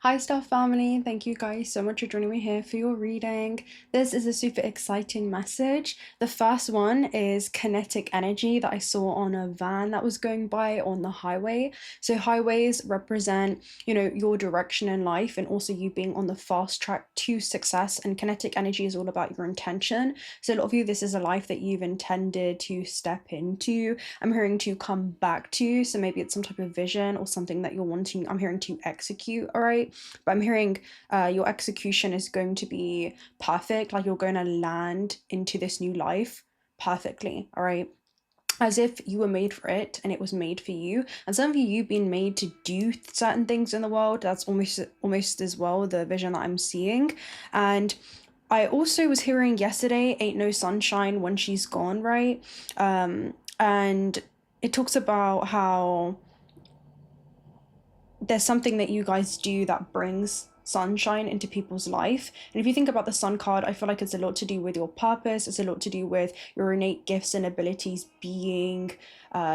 Hi, Stuff Family. Thank you guys so much for joining me here for your reading. This is a super exciting message. The first one is kinetic energy that I saw on a van that was going by on the highway. So highways represent, your direction in life and also you being on the fast track to success. And kinetic energy is all about your intention. So a lot of you, this is a life that you've intended to step into. I'm hearing to come back to. So maybe it's some type of vision or something that you're wanting. I'm hearing to execute. All right. But I'm hearing your execution is going to be perfect. Like you're going to land into this new life perfectly. All right. As if you were made for it and it was made for you. And some of you've been made to do certain things in the world. That's almost as well the vision that I'm seeing. And I also was hearing yesterday, ain't no sunshine when she's gone, right? And it talks about how there's something that you guys do that brings sunshine into people's life. And if you think about the sun card, I feel like it's a lot to do with your purpose. It's a lot to do with your innate gifts and abilities being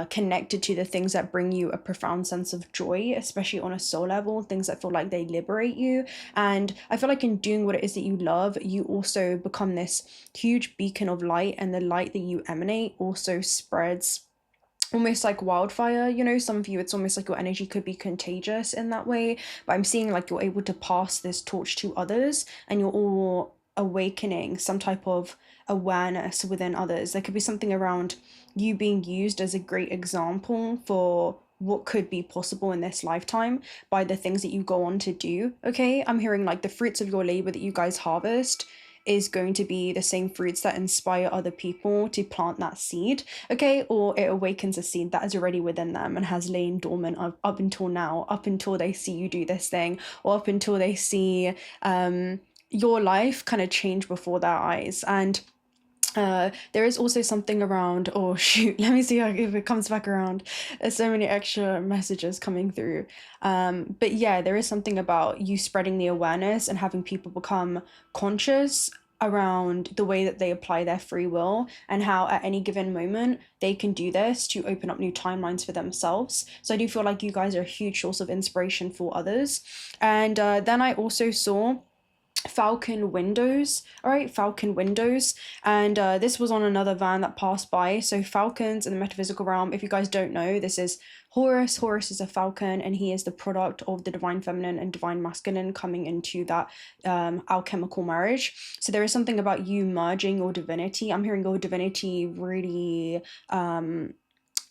connected to the things that bring you a profound sense of joy, especially on a soul level, things that feel like they liberate you. And I feel like in doing what it is that you love, you also become this huge beacon of light, and the light that you emanate also spreads almost like wildfire. Some of you, it's almost like your energy could be contagious in that way, but I'm seeing like you're able to pass this torch to others and you're all awakening some type of awareness within others. There could be something around you being used as a great example for what could be possible in this lifetime by the things that you go on to do. Okay, I'm hearing like the fruits of your labor that you guys harvest is going to be the same fruits that inspire other people to plant that seed, okay? Or it awakens a seed that is already within them and has lain dormant up until now, up until they see you do this thing, or up until they see your life kind of change before their eyes. And there is also something around, oh shoot, let me see if it comes back around. There's so many extra messages coming through. But yeah, there is something about you spreading the awareness and having people become conscious around the way that they apply their free will and how at any given moment they can do this to open up new timelines for themselves. So I do feel like you guys are a huge source of inspiration for others. And then I also saw falcon windows. All right, falcon windows. And this was on another van that passed by. So falcons in the metaphysical realm, if you guys don't know, this is Horus. Horus is a falcon, and he is the product of the divine feminine and divine masculine coming into that alchemical marriage. So there is something about you merging your divinity. I'm hearing your divinity really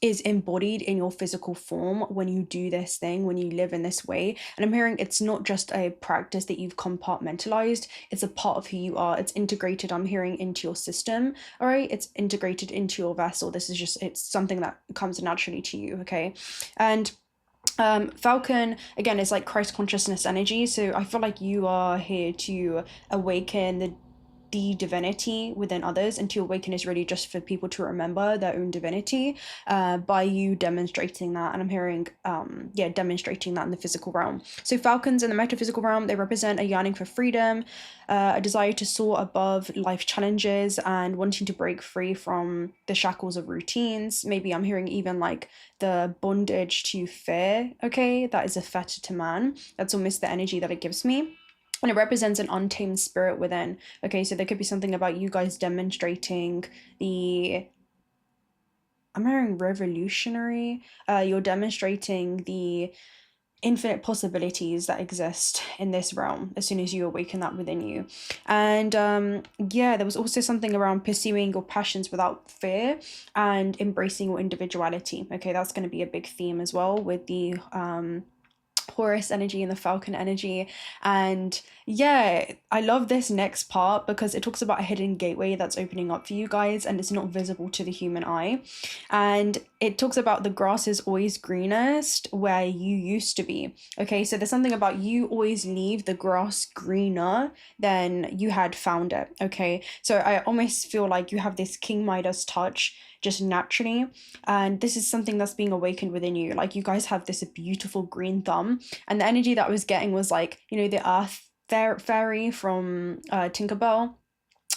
is embodied in your physical form when you do this thing, when you live in this way. And I'm hearing it's not just a practice that you've compartmentalized, it's a part of who you are. It's integrated, I'm hearing, into your system. All right, it's integrated into your vessel. This is just, it's something that comes naturally to you. Okay. And falcon again is like Christ consciousness energy. So I feel like you are here to awaken the divinity within others, and to awaken is really just for people to remember their own divinity by you demonstrating that. And I'm hearing demonstrating that in the physical realm. So falcons in the metaphysical realm, they represent a yearning for freedom, a desire to soar above life challenges and wanting to break free from the shackles of routines. Maybe I'm hearing even like the bondage to fear. Okay, that is a fetter to man. That's almost the energy that it gives me. And it represents an untamed spirit within. Okay, so there could be something about you guys demonstrating I'm hearing revolutionary. You're demonstrating the infinite possibilities that exist in this realm as soon as you awaken that within you. And there was also something around pursuing your passions without fear and embracing your individuality. Okay, that's going to be a big theme as well with the Horus energy and the falcon energy. And yeah, I love this next part because it talks about a hidden gateway that's opening up for you guys and it's not visible to the human eye. And it talks about the grass is always greenest where you used to be. Okay, so there's something about you always leave the grass greener than you had found it. Okay, so I almost feel like you have this King Midas touch just naturally, and this is something that's being awakened within you. Like you guys have this beautiful green thumb, and the energy that I was getting was like, the earth fairy from Tinkerbell,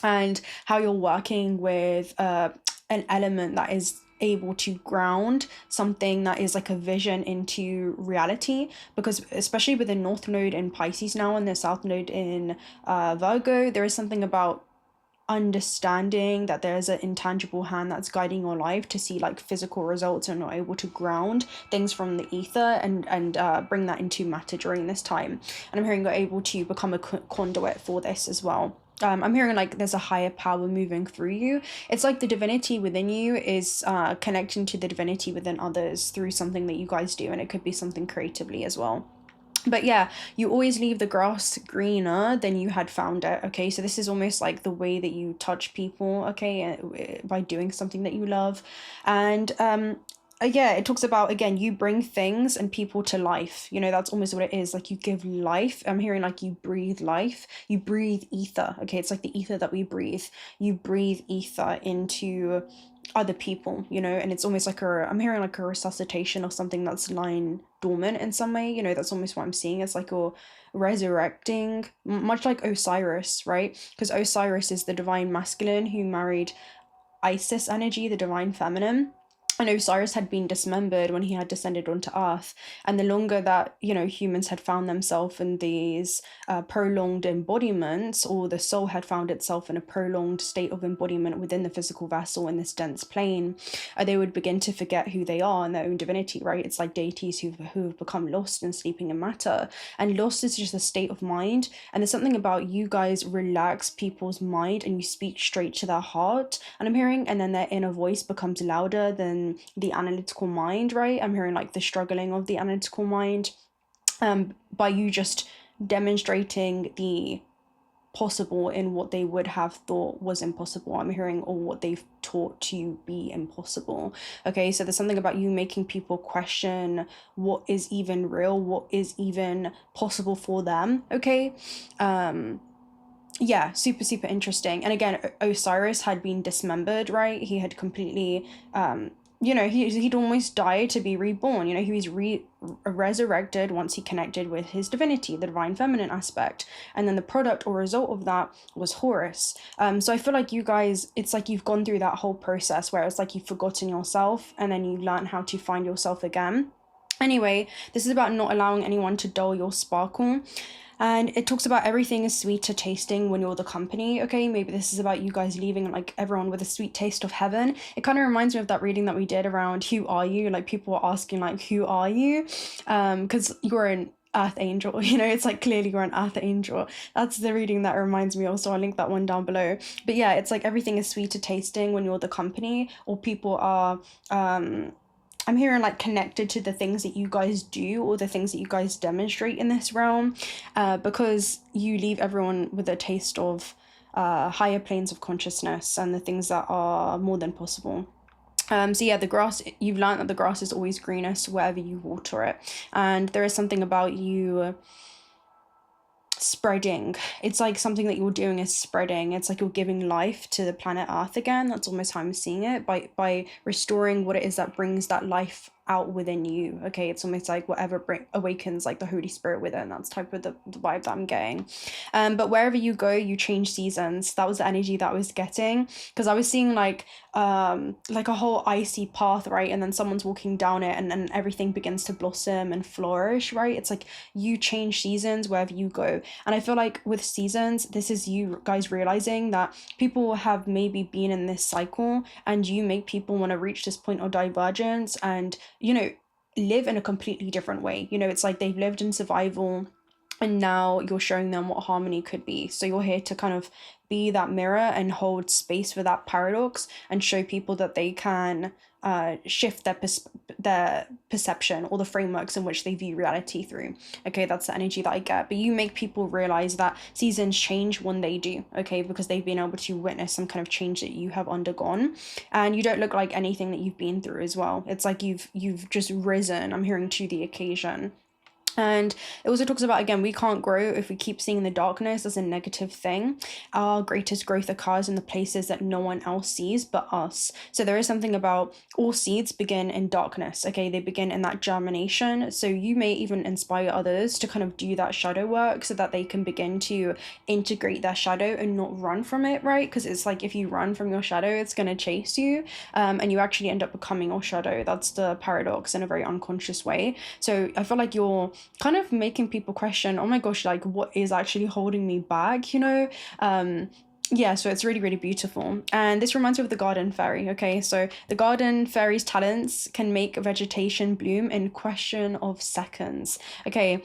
and how you're working with an element that is able to ground something that is like a vision into reality, because especially with the North Node in Pisces now and the South Node in Virgo, there is something about understanding that there's an intangible hand that's guiding your life to see like physical results, and not able to ground things from the ether and bring that into matter during this time. And I'm hearing you're able to become a conduit for this as well. I'm hearing like there's a higher power moving through you. It's like the divinity within you is connecting to the divinity within others through something that you guys do, and it could be something creatively as well. But yeah, you always leave the grass greener than you had found it, okay? So this is almost like the way that you touch people, okay, by doing something that you love. And yeah, it talks about, again, you bring things and people to life. You know, that's almost what it is. Like you give life. I'm hearing like you breathe life. You breathe ether, okay? It's like the ether that we breathe. You breathe ether into other people, you know, and it's almost like I'm hearing like a resuscitation of something that's lying dormant in some way, you know. That's almost what I'm seeing. It's like you're resurrecting, much like Osiris, right? Because Osiris is the divine masculine who married Isis energy, the divine feminine. And Osiris had been dismembered when he had descended onto Earth. And the longer that, you know, humans had found themselves in these prolonged embodiments, or the soul had found itself in a prolonged state of embodiment within the physical vessel in this dense plane, they would begin to forget who they are and their own divinity, right? It's like deities who have become lost and sleeping in matter. And lost is just a state of mind. And there's something about you guys relax people's mind and you speak straight to their heart. And I'm hearing, and then their inner voice becomes louder than the analytical mind, right? I'm hearing like the struggling of the analytical mind, by you just demonstrating the possible in what they would have thought was impossible. I'm hearing, or what they've taught to be impossible. Okay, so there's something about you making people question what is even real, what is even possible for them. Okay, yeah, super interesting. And again, Osiris had been dismembered, right? He had completely you know, he'd almost died to be reborn. You know, he was resurrected once he connected with his divinity, the divine feminine aspect. And then the product or result of that was Horus. So I feel like you guys, it's like you've gone through that whole process where it's like you've forgotten yourself and then you learn how to find yourself again. Anyway, this is about not allowing anyone to dull your sparkle. And it talks about everything is sweeter tasting when you're the company, okay? Maybe this is about you guys leaving like everyone with a sweet taste of heaven. It kind of reminds me of that reading that we did around who are you? Like people were asking like, who are you? Because you're an earth angel, you know, it's like clearly you're an earth angel. That's the reading that reminds me of, so I'll link that one down below. But yeah, it's like everything is sweeter tasting when you're the company, or people are I'm hearing like connected to the things that you guys do or the things that you guys demonstrate in this realm, because you leave everyone with a taste of higher planes of consciousness and the things that are more than possible. So yeah, the grass, you've learned that the grass is always greenest wherever you water it. And there is something about you spreading. It's like something that you're doing is spreading. It's like you're giving life to the planet Earth again. That's almost how I'm seeing it, by restoring what it is that brings that life out within you. Okay, it's almost like whatever awakens like the Holy Spirit within. That's type of the vibe that I'm getting. But wherever you go, you change seasons. That was the energy that I was getting, because I was seeing like a whole icy path, right? And then someone's walking down it, and then everything begins to blossom and flourish, right? It's like you change seasons wherever you go. And I feel like with seasons, this is you guys realizing that people have maybe been in this cycle, and you make people want to reach this point of divergence and, you know, live in a completely different way. You know, it's like they've lived in survival and now you're showing them what harmony could be. So you're here to kind of be that mirror and hold space for that paradox and show people that they can shift their perception or the frameworks in which they view reality through. Okay, that's the energy that I get. But you make people realize that seasons change when they do, okay, because they've been able to witness some kind of change that you have undergone, and you don't look like anything that you've been through as well. It's like you've just risen, I'm hearing, to the occasion. And it also talks about, again, we can't grow if we keep seeing the darkness as a negative thing. Our greatest growth occurs in the places that no one else sees but us. So there is something about all seeds begin in darkness, okay? They begin in that germination. So you may even inspire others to kind of do that shadow work so that they can begin to integrate their shadow and not run from it, right? Because it's like if you run from your shadow, it's going to chase you, and you actually end up becoming your shadow. That's the paradox in a very unconscious way. So I feel like you're kind of making people question, oh my gosh, like what is actually holding me back, you know? Yeah, so it's really, really beautiful. And this reminds me of the garden fairy, okay? So the garden fairy's talents can make vegetation bloom in question of seconds, okay?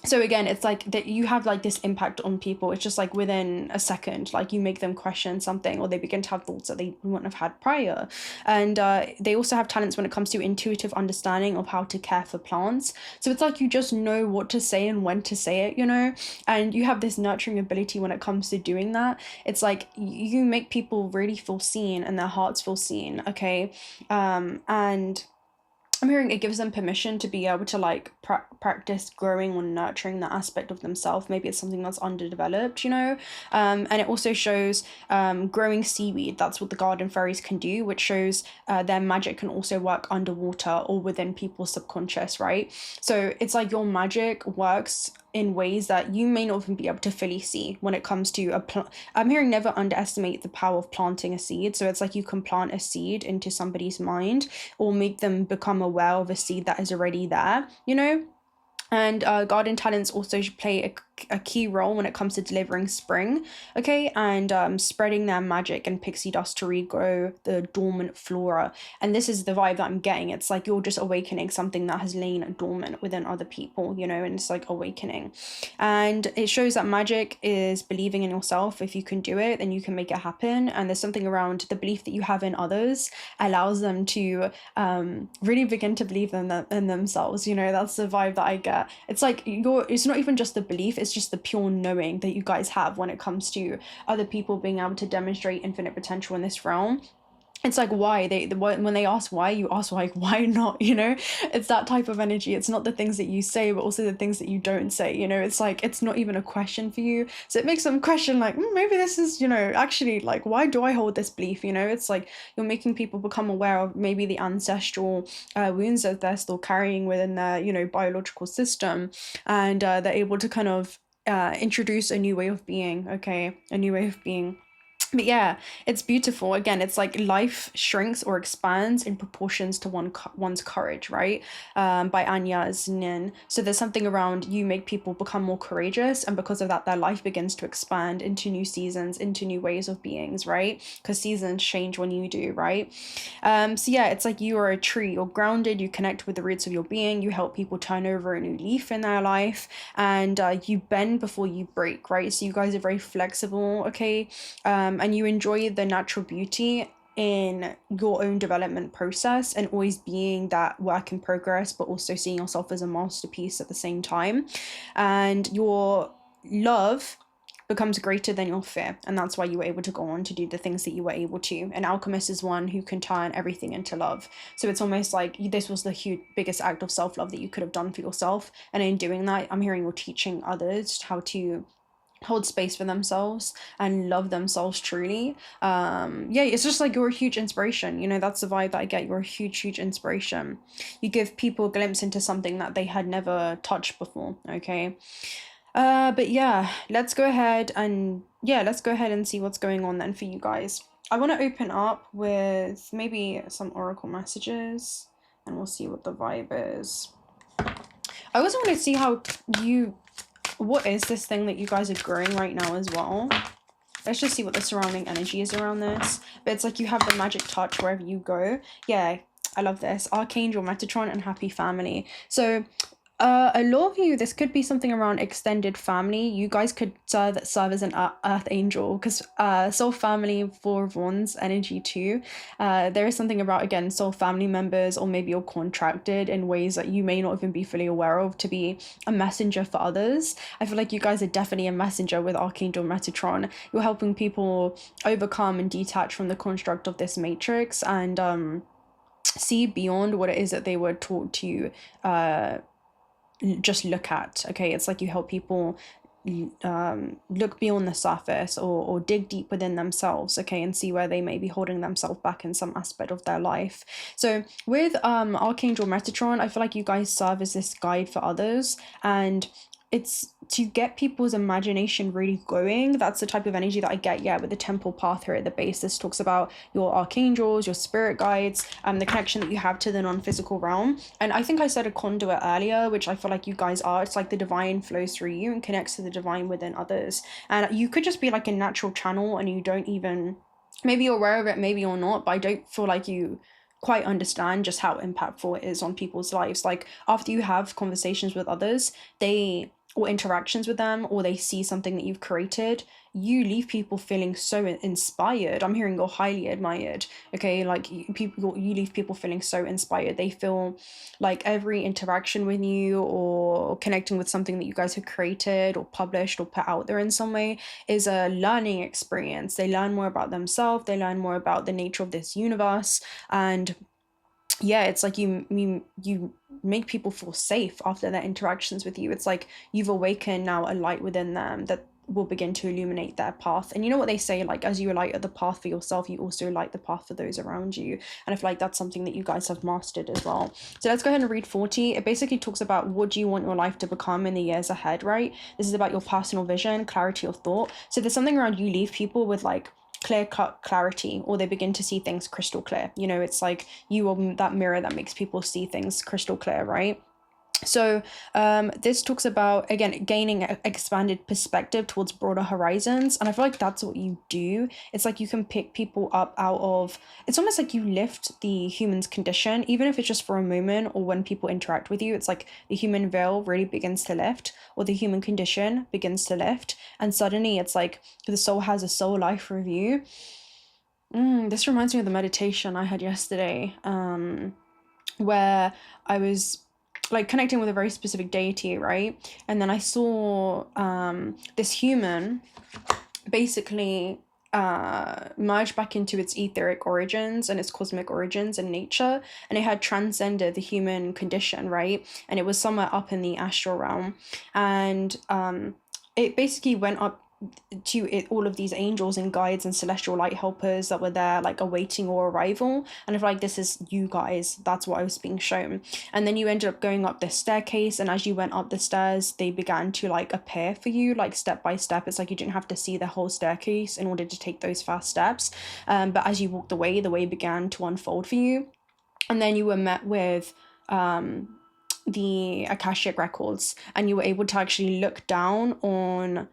So again, it's like that you have like this impact on people. It's just like within a second, like you make them question something, or they begin to have thoughts that they wouldn't have had prior. And they also have talents when it comes to intuitive understanding of how to care for plants. So it's like you just know what to say and when to say it, you know, and you have this nurturing ability when it comes to doing that. It's like you make people really feel seen and their hearts feel seen, okay? And I'm hearing it gives them permission to be able to like practice growing or nurturing that aspect of themselves. Maybe it's something that's underdeveloped, you know. And it also shows growing seaweed. That's what the garden fairies can do, which shows their magic can also work underwater or within people's subconscious, right? So it's like your magic works in ways that you may not even be able to fully see when it comes to I'm hearing never underestimate the power of planting a seed. So it's like you can plant a seed into somebody's mind or make them become aware of a seed that is already there, you know. And garden talents also play a key role when it comes to delivering spring, okay, and spreading their magic and pixie dust to regrow the dormant flora. And this is the vibe that I'm getting. It's like you're just awakening something that has lain dormant within other people, you know, and it's like awakening. And it shows that magic is believing in yourself. If you can do it, then you can make it happen. And there's something around the belief that you have in others allows them to really begin to believe in themselves, you know. That's the vibe that I get. It's like it's not even just the belief, it's just the pure knowing that you guys have when it comes to other people being able to demonstrate infinite potential in this realm. It's like why when they ask why, you ask like why not, you know. It's that type of energy. It's not the things that you say but also the things that you don't say, you know. It's like it's not even a question for you, so it makes them question like maybe this is, you know, actually like why do I hold this belief, you know. It's like you're making people become aware of maybe the ancestral wounds that they're still carrying within their, you know, biological system, and they're able to kind of introduce a new way of being, okay, a new way of being. But yeah, it's beautiful. Again, it's like life shrinks or expands in proportions to one's courage, right? By Anya Znin. So there's something around you make people become more courageous, and because of that, their life begins to expand into new seasons, into new ways of beings, right? Because seasons change when you do, right? So yeah, it's like you are a tree. You're grounded. You connect with the roots of your being. You help people turn over a new leaf in their life, and you bend before you break, right? So you guys are very flexible, okay? And you enjoy the natural beauty in your own development process and always being that work in progress, but also seeing yourself as a masterpiece at the same time. And your love becomes greater than your fear, and that's why you were able to go on to do the things that you were able to. An alchemist is one who can turn everything into love. So it's almost like this was the biggest act of self-love that you could have done for yourself, and in doing that, I'm hearing you're teaching others how to hold space for themselves and love themselves truly. Yeah, it's just like you're a huge inspiration, you know. That's the vibe that I get. You're a huge inspiration. You give people a glimpse into something that they had never touched before, okay. But yeah, let's go ahead and see what's going on then for you guys. I want to open up with maybe some oracle messages and we'll see what the vibe is. I also want to see what is this thing that you guys are growing right now as well. Let's just see what the surrounding energy is around this. But it's like you have the magic touch wherever you go. Yeah, I love this. Archangel Metatron and happy family. So a lot of you, this could be something around extended family. You guys could serve as an earth angel, because soul family for Vaughn's energy too. There is something about, again, soul family members, or maybe you're contracted in ways that you may not even be fully aware of to be a messenger for others. I feel like you guys are definitely a messenger with Archangel Metatron. You're helping people overcome and detach from the construct of this matrix and see beyond what it is that they were taught to just look at. Okay, it's like you help people look beyond the surface, or dig deep within themselves, okay, and see where they may be holding themselves back in some aspect of their life. So with Archangel Metatron, I feel like you guys serve as this guide for others, and it's to get people's imagination really going. That's the type of energy that I get, yeah, with the temple path here at the base. This talks about your archangels, your spirit guides, the connection that you have to the non-physical realm. And I think I said a conduit earlier, which I feel like you guys are. It's like the divine flows through you and connects to the divine within others. And you could just be like a natural channel, and you don't even, maybe you're aware of it, maybe you're not, but I don't feel like you quite understand just how impactful it is on people's lives. Like after you have conversations with others, or interactions with them, or they see something that you've created, you leave people feeling so inspired. I'm hearing you're highly admired, okay? Like you leave people feeling so inspired. They feel like every interaction with you, or connecting with something that you guys have created or published or put out there in some way, is a learning experience. They learn more about themselves, they learn more about the nature of this universe, and yeah, it's like you make people feel safe after their interactions with you. It's like you've awakened now a light within them that will begin to illuminate their path. And you know what they say, like as you light the path for yourself, you also light the path for those around you. And I feel like that's something that you guys have mastered as well. So let's go ahead and read 40. It basically talks about what do you want your life to become in the years ahead, right? This is about your personal vision, clarity of thought. So there's something around you leave people with like clear-cut clarity, or they begin to see things crystal clear. You know, it's like you are that mirror that makes people see things crystal clear, right? So this talks about, again, gaining an expanded perspective towards broader horizons. And I feel like that's what you do. It's like you can pick people up out of, it's almost like you lift the human's condition, even if it's just for a moment, or when people interact with you. It's like the human veil really begins to lift, or the human condition begins to lift. And suddenly it's like the soul has a soul life review. This reminds me of the meditation I had yesterday, where I was like connecting with a very specific deity, right? And then I saw this human basically merge back into its etheric origins and its cosmic origins and nature, and it had transcended the human condition, right? And it was somewhere up in the astral realm, and it basically went up to it, all of these angels and guides and celestial light helpers that were there like awaiting your arrival. And I feel like this is you guys, that's what I was being shown. And then you ended up going up this staircase, and as you went up the stairs, they began to like appear for you like step by step. It's like you didn't have to see the whole staircase in order to take those first steps, but as you walked away, the way began to unfold for you. And then you were met with the Akashic records, and you were able to actually look down on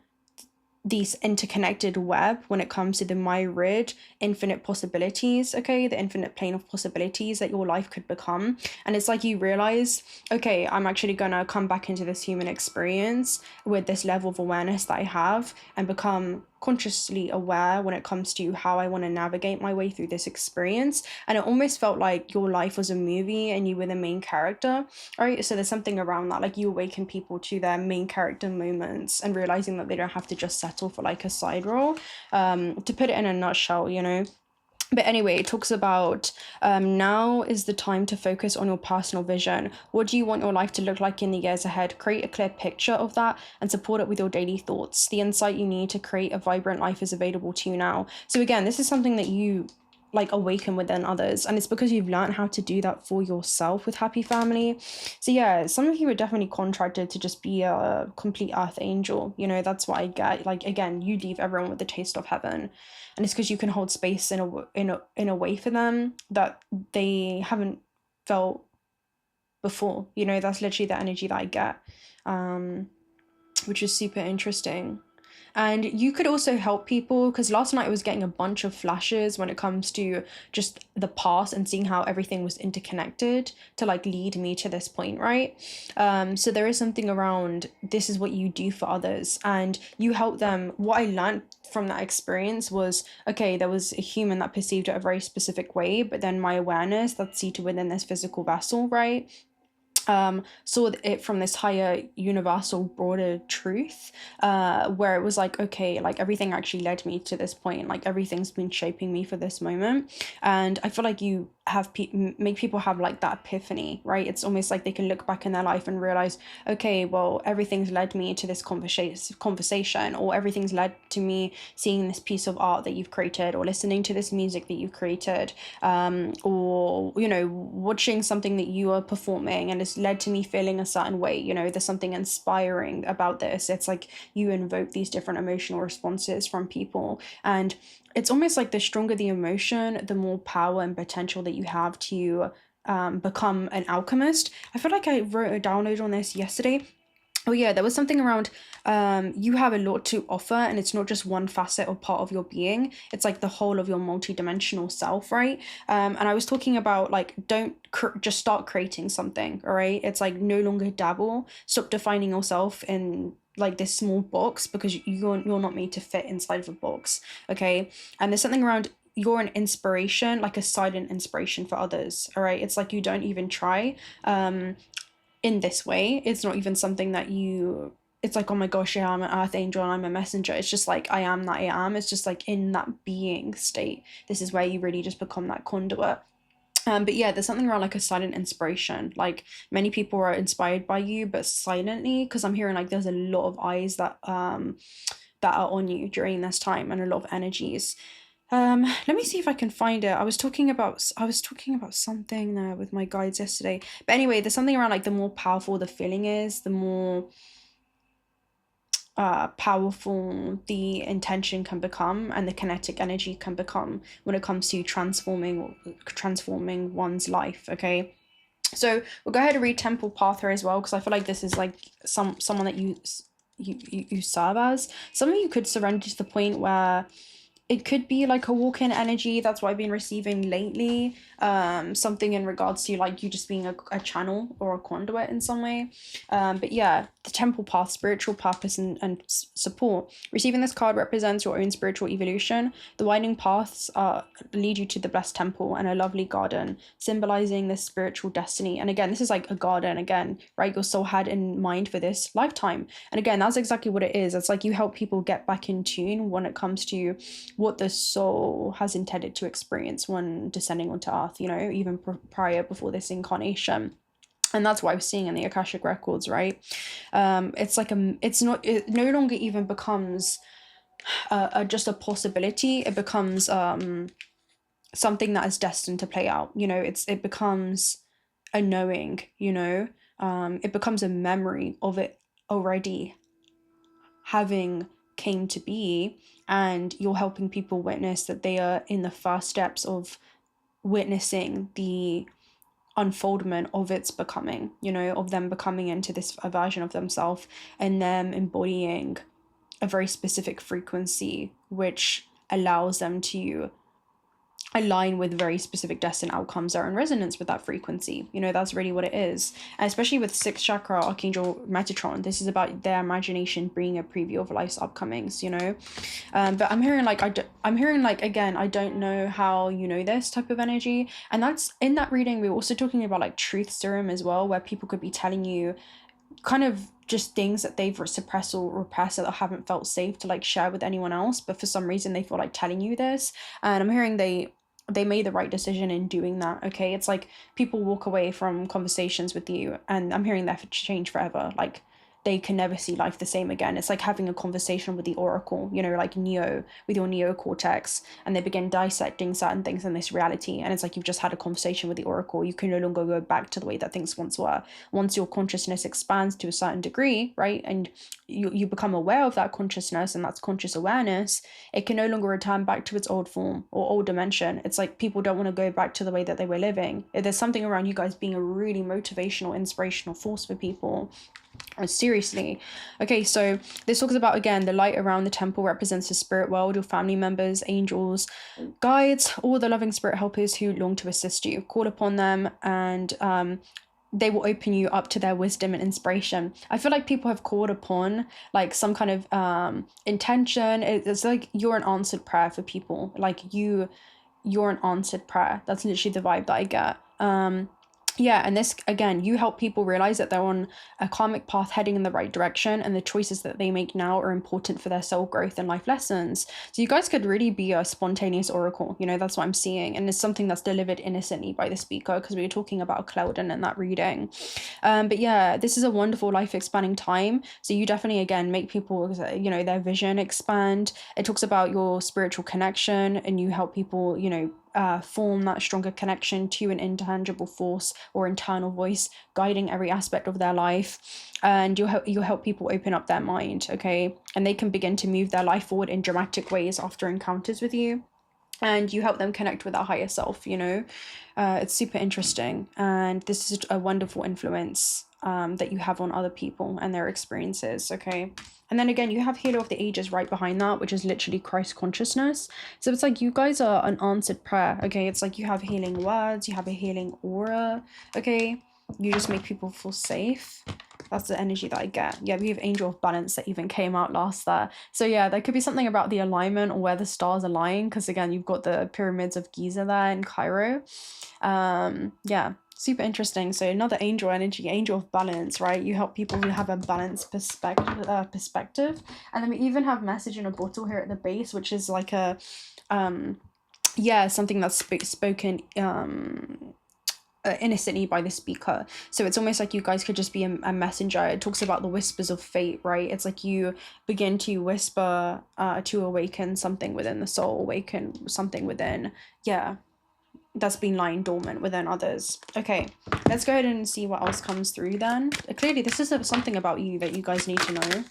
these interconnected web when it comes to the myriad infinite possibilities, okay, the infinite plane of possibilities that your life could become. And it's like you realize, okay, I'm actually gonna come back into this human experience with this level of awareness that I have, and become consciously aware when it comes to how I want to navigate my way through this experience. And it almost felt like your life was a movie and you were the main character, right? So there's something around that, like you awaken people to their main character moments, and realizing that they don't have to just settle for like a side role, to put it in a nutshell, you know. But anyway, it talks about now is the time to focus on your personal vision. What do you want your life to look like in the years ahead? Create a clear picture of that and support it with your daily thoughts. The insight you need to create a vibrant life is available to you now. So again, this is something that you like awaken within others, and it's because you've learned how to do that for yourself with Happy Family. So yeah, some of you are definitely contracted to just be a complete earth angel, you know. That's what I get. Like again, you leave everyone with the taste of heaven, and it's because you can hold space in a way for them that they haven't felt before, you know. That's literally the energy that I get, which is super interesting. And you could also help people, because last night I was getting a bunch of flashes when it comes to just the past and seeing how everything was interconnected to like lead me to this point, right? So there is something around this is what you do for others, and you help them. What I learned from that experience was, okay, there was a human that perceived it a very specific way, but then my awareness that's seated within this physical vessel, right, saw it from this higher universal broader truth, where it was like, okay, like everything actually led me to this point, like everything's been shaping me for this moment. And I feel like you make people have like that epiphany, right? It's almost like they can look back in their life and realize, okay, well, everything's led me to this conversation, or everything's led to me seeing this piece of art that you've created, or listening to this music that you've created, or, you know, watching something that you are performing, and it's led to me feeling a certain way. You know, there's something inspiring about this. It's like you invoke these different emotional responses from people, and it's almost like the stronger the emotion, the more power and potential that you have to become an alchemist. I feel like I wrote a download on this yesterday. Oh yeah, there was something around you have a lot to offer, and it's not just one facet or part of your being. It's like the whole of your multidimensional self, right? And I was talking about like, don't just start creating something, all right? It's like no longer dabble. Stop defining yourself in like this small box, because you're not made to fit inside of a box, okay? And there's something around, you're an inspiration, like a silent inspiration for others, all right? It's like you don't even try in this way. It's not even something that it's like, oh my gosh, yeah, I'm an earth angel and I'm a messenger. It's just like, I am that I am. It's just like in that being state, this is where you really just become that conduit. But yeah, there's something around like a silent inspiration. Like many people are inspired by you, but silently, because I'm hearing like there's a lot of eyes that are on you during this time, and a lot of energies. Let me see if I can find it. I was talking about something there with my guides yesterday. But anyway, there's something around like the more powerful the feeling is, the more powerful the intention can become, and the kinetic energy can become when it comes to transforming one's life. Okay, so we'll go ahead and read Temple Path here as well, because I feel like this is like someone that you serve as. Some of you could surrender to the point where it could be like a walk-in energy. That's what I've been receiving lately. Something in regards to like you just being a channel or a conduit in some way. But yeah, the Temple Path, spiritual purpose and support. Receiving this card represents your own spiritual evolution. The winding paths lead you to the blessed temple and a lovely garden, symbolizing this spiritual destiny. And again, this is like a garden again, right? Your soul had in mind for this lifetime. And again, that's exactly what it is. It's like you help people get back in tune when it comes to what the soul has intended to experience when descending onto earth, you know, even prior, before this incarnation. And that's what I was seeing in the Akashic records, right? It's like it no longer even becomes just a possibility. It becomes something that is destined to play out. You know, it becomes a knowing, you know, it becomes a memory of it already having came to be, and you're helping people witness that they are in the first steps of witnessing the unfoldment of its becoming, you know, of them becoming into this version of themselves, and them embodying a very specific frequency which allows them to align with very specific destined outcomes that are in resonance with that frequency. You know, that's really what it is. And especially with sixth chakra Archangel Metatron, this is about their imagination being a preview of life's upcomings, you know. But I'm hearing like again, I don't know how you know this type of energy. And that's in that reading. We're also talking about like truth serum as well, where people could be telling you kind of just things that they've suppressed or repressed that haven't felt safe to like share with anyone else, but for some reason they feel like telling you this. And I'm hearing they made the right decision in doing that. Okay, it's like people walk away from conversations with you, and I'm hearing that change forever. Like they can never see life the same again. It's like having a conversation with the oracle, you know, like Neo, with your neocortex, and they begin dissecting certain things in this reality. And it's like you've just had a conversation with the oracle. You can no longer go back to the way that things once were. Once your consciousness expands to a certain degree, right, and you become aware of that consciousness, and that's conscious awareness, it can no longer return back to its old form or old dimension. It's like people don't want to go back to the way that they were living. There's something around you guys being a really motivational, inspirational force for people. Seriously. Okay, so this talks about, again, the light around the temple represents the spirit world, your family members, angels, guides, all the loving spirit helpers who long to assist you. Call upon them, and they will open you up to their wisdom and inspiration. I feel like people have called upon like some kind of intention. It's like you're an answered prayer for people. Like you're an answered prayer. That's literally the vibe that I get. Yeah, and this again, you help people realize that they're on a karmic path heading in the right direction, and the choices that they make now are important for their soul growth and life lessons. So you guys could really be a spontaneous oracle, you know, that's what I'm seeing. And it's something that's delivered innocently by the speaker, because we were talking about 𝓚 in that reading. But yeah, this is a wonderful life expanding time. So you definitely, again, make people, you know, their vision expand. It talks about your spiritual connection, and you help people, you know, form that stronger connection to an intangible force or internal voice guiding every aspect of their life. And you'll help people open up their mind, okay, and they can begin to move their life forward in dramatic ways after encounters with you. And you help them connect with their higher self, you know. It's super interesting, and this is a wonderful influence that you have on other people and their experiences, okay. And then again, you have Healer of the Ages right behind that, which is literally Christ consciousness. So it's like you guys are an answered prayer, okay. It's like you have healing words, you have a healing aura, okay. You just make people feel safe. That's the energy that I get. Yeah, we have Angel of Balance that even came out last there. So yeah, there could be something about the alignment or where the stars align, because again, you've got the pyramids of Giza there in Cairo. Yeah, super interesting. So another angel energy, Angel of Balance, right? You help people who have a balanced perspective. And then we even have Message in a Bottle here at the base, which is like a yeah, something that's spoken innocently by the speaker. So it's almost like you guys could just be a messenger. It talks about the whispers of fate, right? It's like you begin to whisper to awaken something within the soul, awaken something within, yeah, that's been lying dormant within others. Okay, let's go ahead and see what else comes through then. Clearly this is something about you that you guys need to know.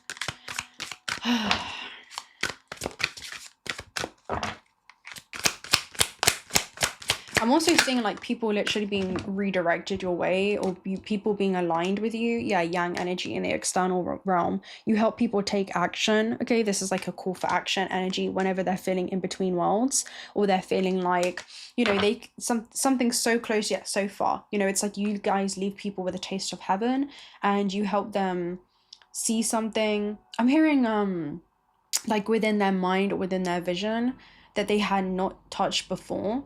I'm also seeing like people literally being redirected your way, or people being aligned with you. Yeah, yang energy in the external realm. You help people take action. Okay, this is like a call for action energy whenever they're feeling in between worlds, or they're feeling like, you know, something so close yet so far. You know, it's like you guys leave people with a taste of heaven, and you help them see something. I'm hearing like within their mind or within their vision that they had not touched before,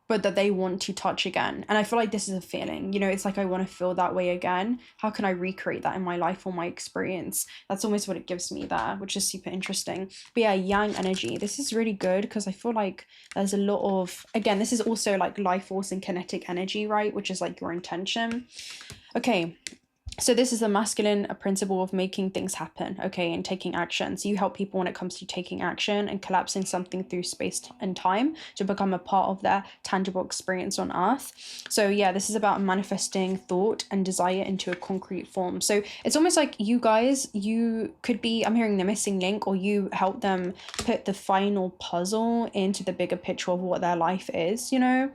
but that they want to touch again. And I feel like this is a feeling, you know, it's like I want to feel that way again. How can I recreate that in my life or my experience? That's almost what it gives me there, which is super interesting. But yeah, yang energy, this is really good, because I feel like there's a lot of, again, this is also like life force and kinetic energy, right, which is like your intention. Okay, so this is the masculine principle of making things happen, okay, and taking action. So you help people when it comes to taking action and collapsing something through space and time to become a part of their tangible experience on earth. So yeah, this is about manifesting thought and desire into a concrete form. So it's almost like you guys, you could be, I'm hearing the missing link, or you help them put the final puzzle into the bigger picture of what their life is, you know,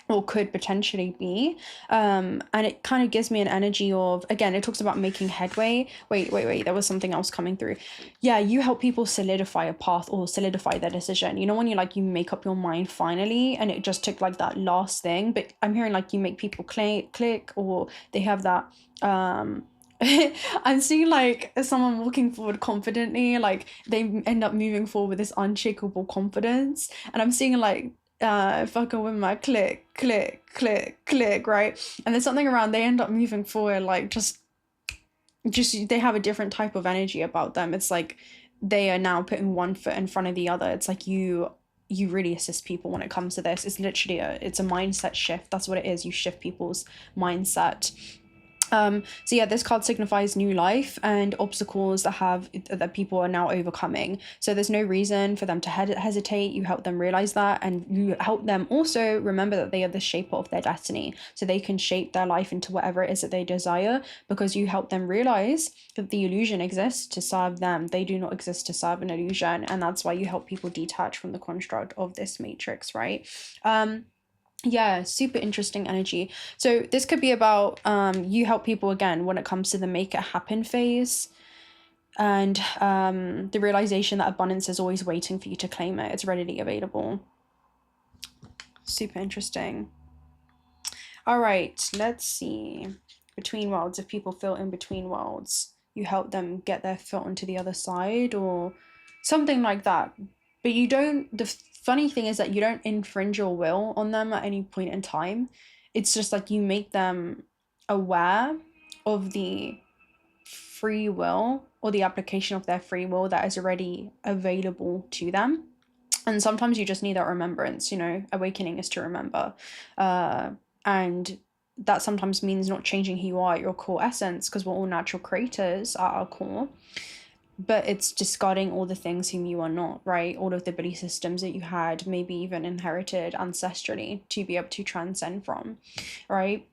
or could potentially be. And it kind of gives me an energy of, again, it talks about making headway. Wait, there was something else coming through. Yeah, you help people solidify a path or solidify their decision. You know, when you make up your mind finally, and it just took like that last thing. But I'm hearing like you make people click, or they have that I'm seeing like someone walking forward confidently, like they end up moving forward with this unshakable confidence. And I'm seeing like fucking with my click, right? And there's something around, they end up moving forward like just they have a different type of energy about them. It's like they are now putting one foot in front of the other. It's like you really assist people when it comes to this. It's literally it's a mindset shift. That's what it is. You shift people's mindset. So yeah, this card signifies new life and obstacles that people are now overcoming. So there's no reason for them to hesitate. You help them realize that, and you help them also remember that they are the shaper of their destiny, so they can shape their life into whatever it is that they desire, because you help them realize that the illusion exists to serve them. They do not exist to serve an illusion, and that's why you help people detach from the construct of this matrix, right? Yeah, super interesting energy. So this could be about you help people again when it comes to the make it happen phase, and the realization that abundance is always waiting for you to claim it. It's readily available. Super interesting. All right, let's see. Between worlds, if people feel in between worlds, you help them get their foot onto the other side, or something like that. But you don't, the funny thing is that you don't infringe your will on them at any point in time. It's just like you make them aware of the free will or the application of their free will that is already available to them. And sometimes you just need that remembrance, you know, awakening is to remember. And that sometimes means not changing who you are at your core essence, because we're all natural creators at our core. But it's discarding all the things whom you are not, right? All of the belief systems that you had, maybe even inherited ancestrally, to be able to transcend from, right?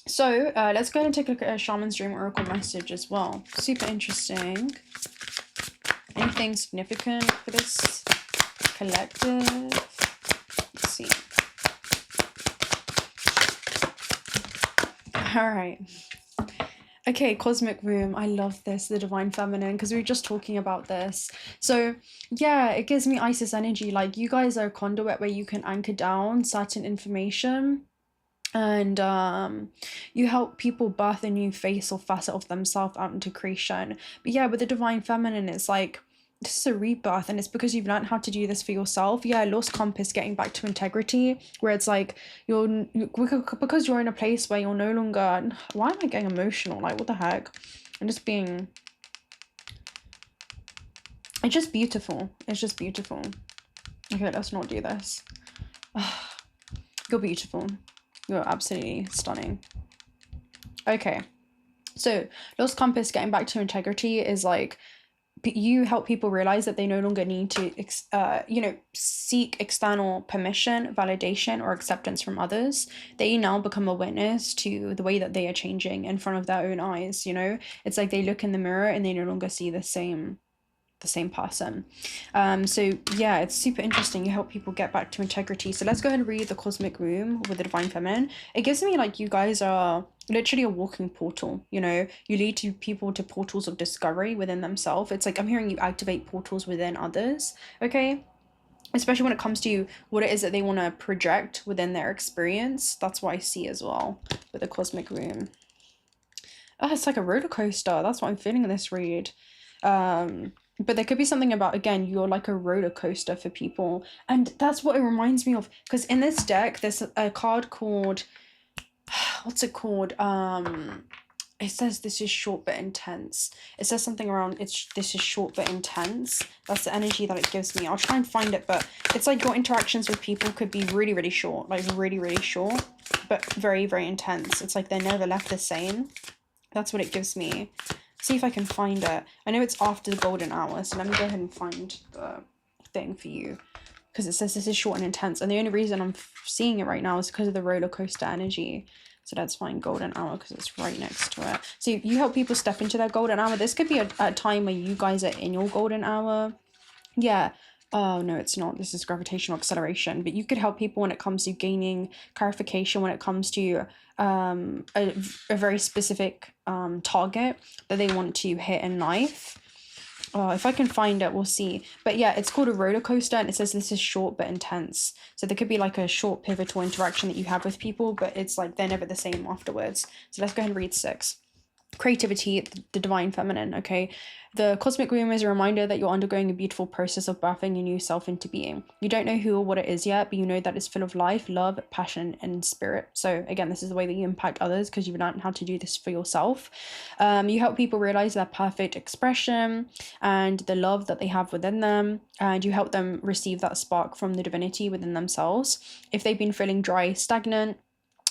So let's go and take a look at a Shaman's Dream Oracle message as well. Super interesting. Anything significant for this collective? Let's see. All right. Okay, Cosmic Womb. I love this, the Divine Feminine, because we were just talking about this. So yeah, it gives me Isis energy. Like, you guys are a conduit where you can anchor down certain information, and you help people birth a new face or facet of themselves out into creation. But yeah, with the Divine Feminine, it's like, this is a rebirth, and it's because you've learned how to do this for yourself. Yeah, lost compass, getting back to integrity, where it's like because you're in a place where you're no longer, why am I getting emotional? Like, what the heck? I'm just being, it's just beautiful. It's just beautiful. Okay, let's not do this. You're beautiful. You're absolutely stunning. Okay, so lost compass, getting back to integrity is like, you help people realize that they no longer need to seek external permission, validation, or acceptance from others. They now become a witness to the way that they are changing in front of their own eyes. You know, it's like they look in the mirror and they no longer see the same person. So yeah, it's super interesting. You help people get back to integrity. So let's go ahead and read the Cosmic Womb with the Divine Feminine. It gives me like you guys are literally a walking portal. You know, you lead people to portals of discovery within themselves. It's like I'm hearing you activate portals within others. Okay, especially when it comes to what it is that they want to project within their experience. That's what I see as well with the Cosmic Womb. Oh, it's like a roller coaster. That's what I'm feeling in this read. But there could be something about, again, you're like a roller coaster for people. And that's what it reminds me of. Because in this deck, there's a card called, what's it called? It says this is short but intense. It says something around this is short but intense. That's the energy that it gives me. I'll try and find it, but it's like your interactions with people could be really, really short. Like really, really short, but very, very intense. It's like they're never left the same. That's what it gives me. See if I can find it. I know it's after the golden hour, so let me go ahead and find the thing for you, because it says this is short and intense, and the only reason I'm seeing it right now is because of the roller coaster energy. So let's find golden hour because it's right next to it. So you help people step into their golden hour. This could be a time where you guys are in your golden hour. Yeah. Oh no, it's not. This is gravitational acceleration. But you could help people when it comes to gaining clarification, when it comes to a very specific target that they want to hit in life. If I can find it, we'll see. But yeah, it's called a roller coaster, and it says this is short but intense. So there could be like a short pivotal interaction that you have with people, but it's like they're never the same afterwards. So let's go ahead and read 6. Creativity, the Divine Feminine. Okay, the Cosmic Womb is a reminder that you're undergoing a beautiful process of birthing your new self into being. You don't know who or what it is yet, but you know that it's full of life, love, passion, and spirit. So again, this is the way that you impact others, because you've learned how to do this for yourself. You help people realize their perfect expression and the love that they have within them, and you help them receive that spark from the divinity within themselves. If they've been feeling dry, stagnant,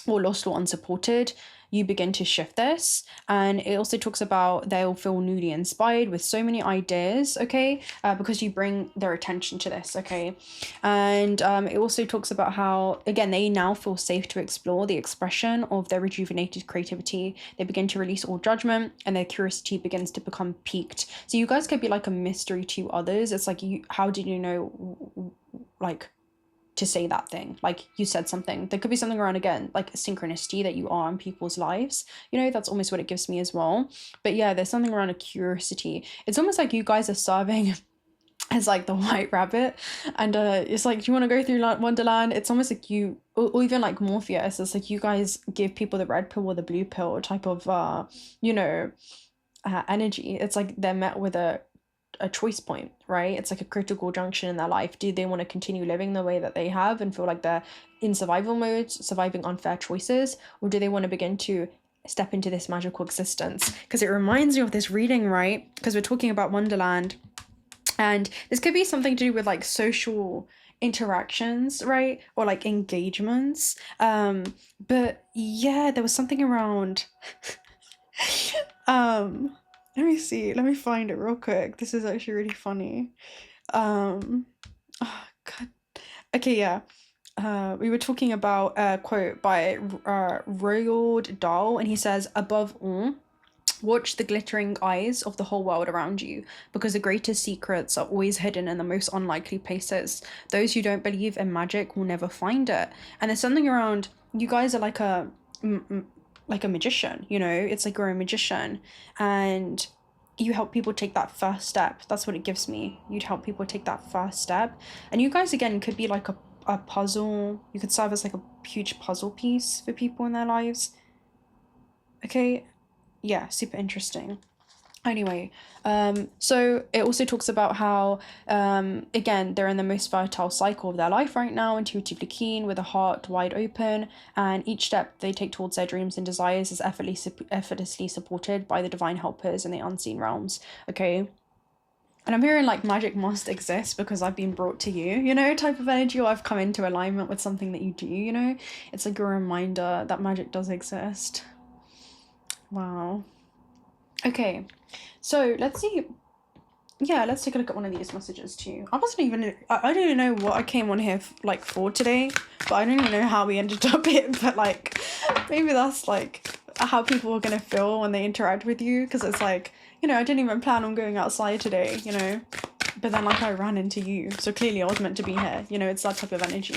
or lost or unsupported, you begin to shift this. And it also talks about they'll feel newly inspired with so many ideas, okay, because you bring their attention to this, okay. And it also talks about how, again, they now feel safe to explore the expression of their rejuvenated creativity. They begin to release all judgment, and their curiosity begins to become piqued. So you guys could be like a mystery to others. It's like, how did you know, like, to say that thing? Like, you said something. There could be something around, again, like a synchronicity that you are in people's lives, you know. That's almost what it gives me as well. But yeah, there's something around a curiosity. It's almost like you guys are serving as like the white rabbit, and it's like, do you want to go through Wonderland? It's almost like you, or even like Morpheus, it's like you guys give people the red pill or the blue pill type of energy. It's like they're met with a a choice point, right? It's like a critical junction in their life. Do they want to continue living the way that they have and feel like they're in survival mode, surviving unfair choices, or do they want to begin to step into this magical existence? Because it reminds me of this reading, right? Because we're talking about Wonderland, and this could be something to do with like social interactions, right? Or like engagements. But yeah, there was something around let me see, let me find it real quick. This is actually really funny. Oh god. Okay, yeah. We were talking about a quote by Roald Dahl, and he says, above all, watch the glittering eyes of the whole world around you, because the greatest secrets are always hidden in the most unlikely places. Those who don't believe in magic will never find it. And there's something around, you guys are like a magician, you know? It's like you're a magician, and you help people take that first step. That's what it gives me. You'd help people take that first step. And you guys, again, could be like a puzzle. You could serve as like a huge puzzle piece for people in their lives. Okay, yeah, super interesting. Anyway, so it also talks about how, again, they're in the most fertile cycle of their life right now, intuitively keen, with a heart wide open, and each step they take towards their dreams and desires is effortlessly supported by the divine helpers in the unseen realms. Okay. And I'm hearing like magic must exist because I've been brought to you, you know, type of energy, or I've come into alignment with something that you do, you know? It's like a reminder that magic does exist. Wow. Okay, so let's see. Yeah, let's take a look at one of these messages too. I don't even know what I came on here for today, but I don't even know how we ended up here, but like maybe that's like how people are gonna feel when they interact with you, because it's like, you know, I didn't even plan on going outside today, you know, but then like I ran into you, so clearly I was meant to be here, you know. It's that type of energy.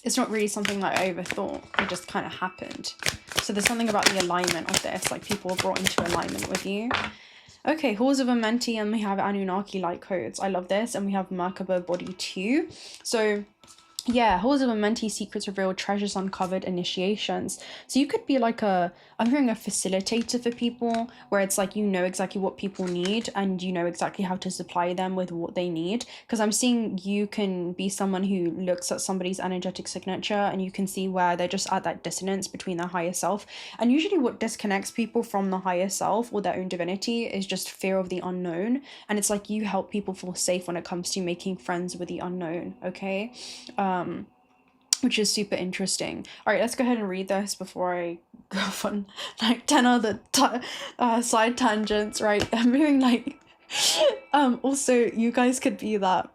It's not really something that I overthought, it just kind of happened. So there's something about the alignment of this, like people are brought into alignment with you. Okay, Halls of Amenti, and we have Anunnaki light codes. I love this. And we have Merkaba body 2. So yeah, Halls of Amenti, secrets revealed, treasures uncovered, initiations. So you could be like I'm hearing a facilitator for people, where it's like you know exactly what people need and you know exactly how to supply them with what they need. Because I'm seeing you can be someone who looks at somebody's energetic signature and you can see where they're just at that dissonance between their higher self. And usually what disconnects people from the higher self or their own divinity is just fear of the unknown. And it's like you help people feel safe when it comes to making friends with the unknown, okay? Which is super interesting. All right, let's go ahead and read this before I go off on like 10 other side tangents, right? I'm hearing like, also you guys could be that,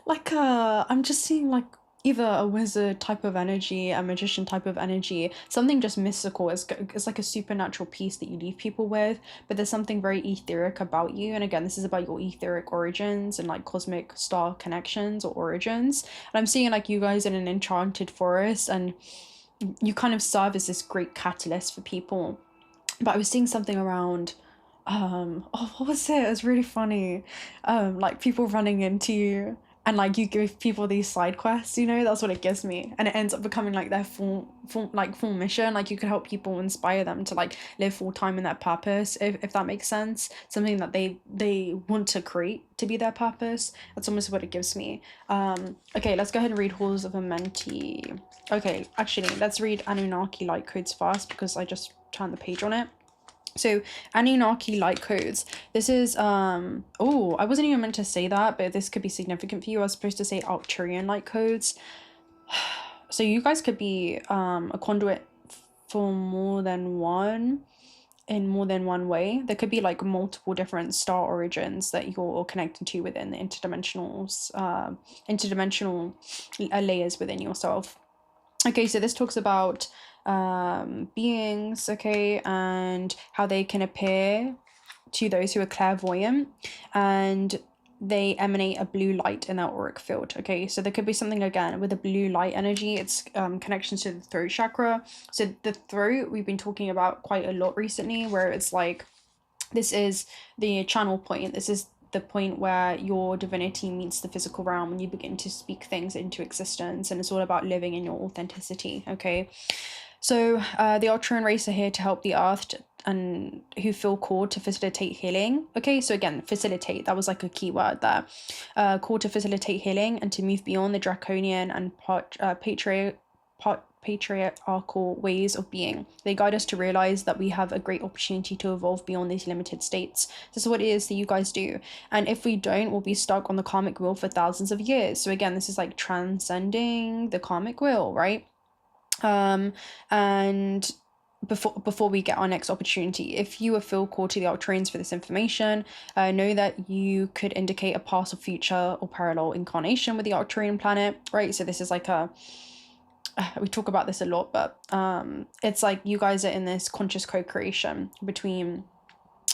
like I'm just seeing like either a wizard type of energy, a magician type of energy, something just mystical. It's like a supernatural piece that you leave people with, but there's something very etheric about you. And again, this is about your etheric origins and like cosmic star connections or origins. And I'm seeing like you guys in an enchanted forest, and you kind of serve as this great catalyst for people. But I was seeing something around what was it? It was really funny. Like people running into you, and like you give people these side quests, you know, that's what it gives me. And it ends up becoming like their full mission. Like you could help people, inspire them to like live full time in their purpose, if that makes sense. Something that they want to create to be their purpose. That's almost what it gives me. Okay, let's go ahead and read Halls of Amenti. Okay, actually, let's read Anunnaki light codes first, because I just turned the page on it. So Anunnaki light codes. This is oh, I wasn't even meant to say that, but this could be significant for you. I was supposed to say Arcturian light codes. So you guys could be a conduit for more than one, in more than one way. There could be like multiple different star origins that you're connected to within the interdimensional layers within yourself. Okay, so this talks about beings, okay, and how they can appear to those who are clairvoyant, and they emanate a blue light in their auric field. Okay, so there could be something again with the blue light energy. It's connections to the throat chakra. So the throat we've been talking about quite a lot recently, where it's like this is the channel point. This is the point where your divinity meets the physical realm and you begin to speak things into existence, and it's all about living in your authenticity. Okay, so the Älteren race are here to help the earth and who feel called to facilitate healing. Okay, so again, facilitate, that was like a key word there. Called to facilitate healing and to move beyond the draconian and patriarchal ways of being. They guide us to realize that we have a great opportunity to evolve beyond these limited states. This is what it is that you guys do. And if we don't, we'll be stuck on the karmic wheel for thousands of years. So again, this is like transcending the karmic wheel, right? And before we get our next opportunity, if you feel called to the Älvtrains for this information, know that you could indicate a past or future or parallel incarnation with the Älvtrain planet, right? So this is like a we talk about this a lot, but it's like you guys are in this conscious co-creation between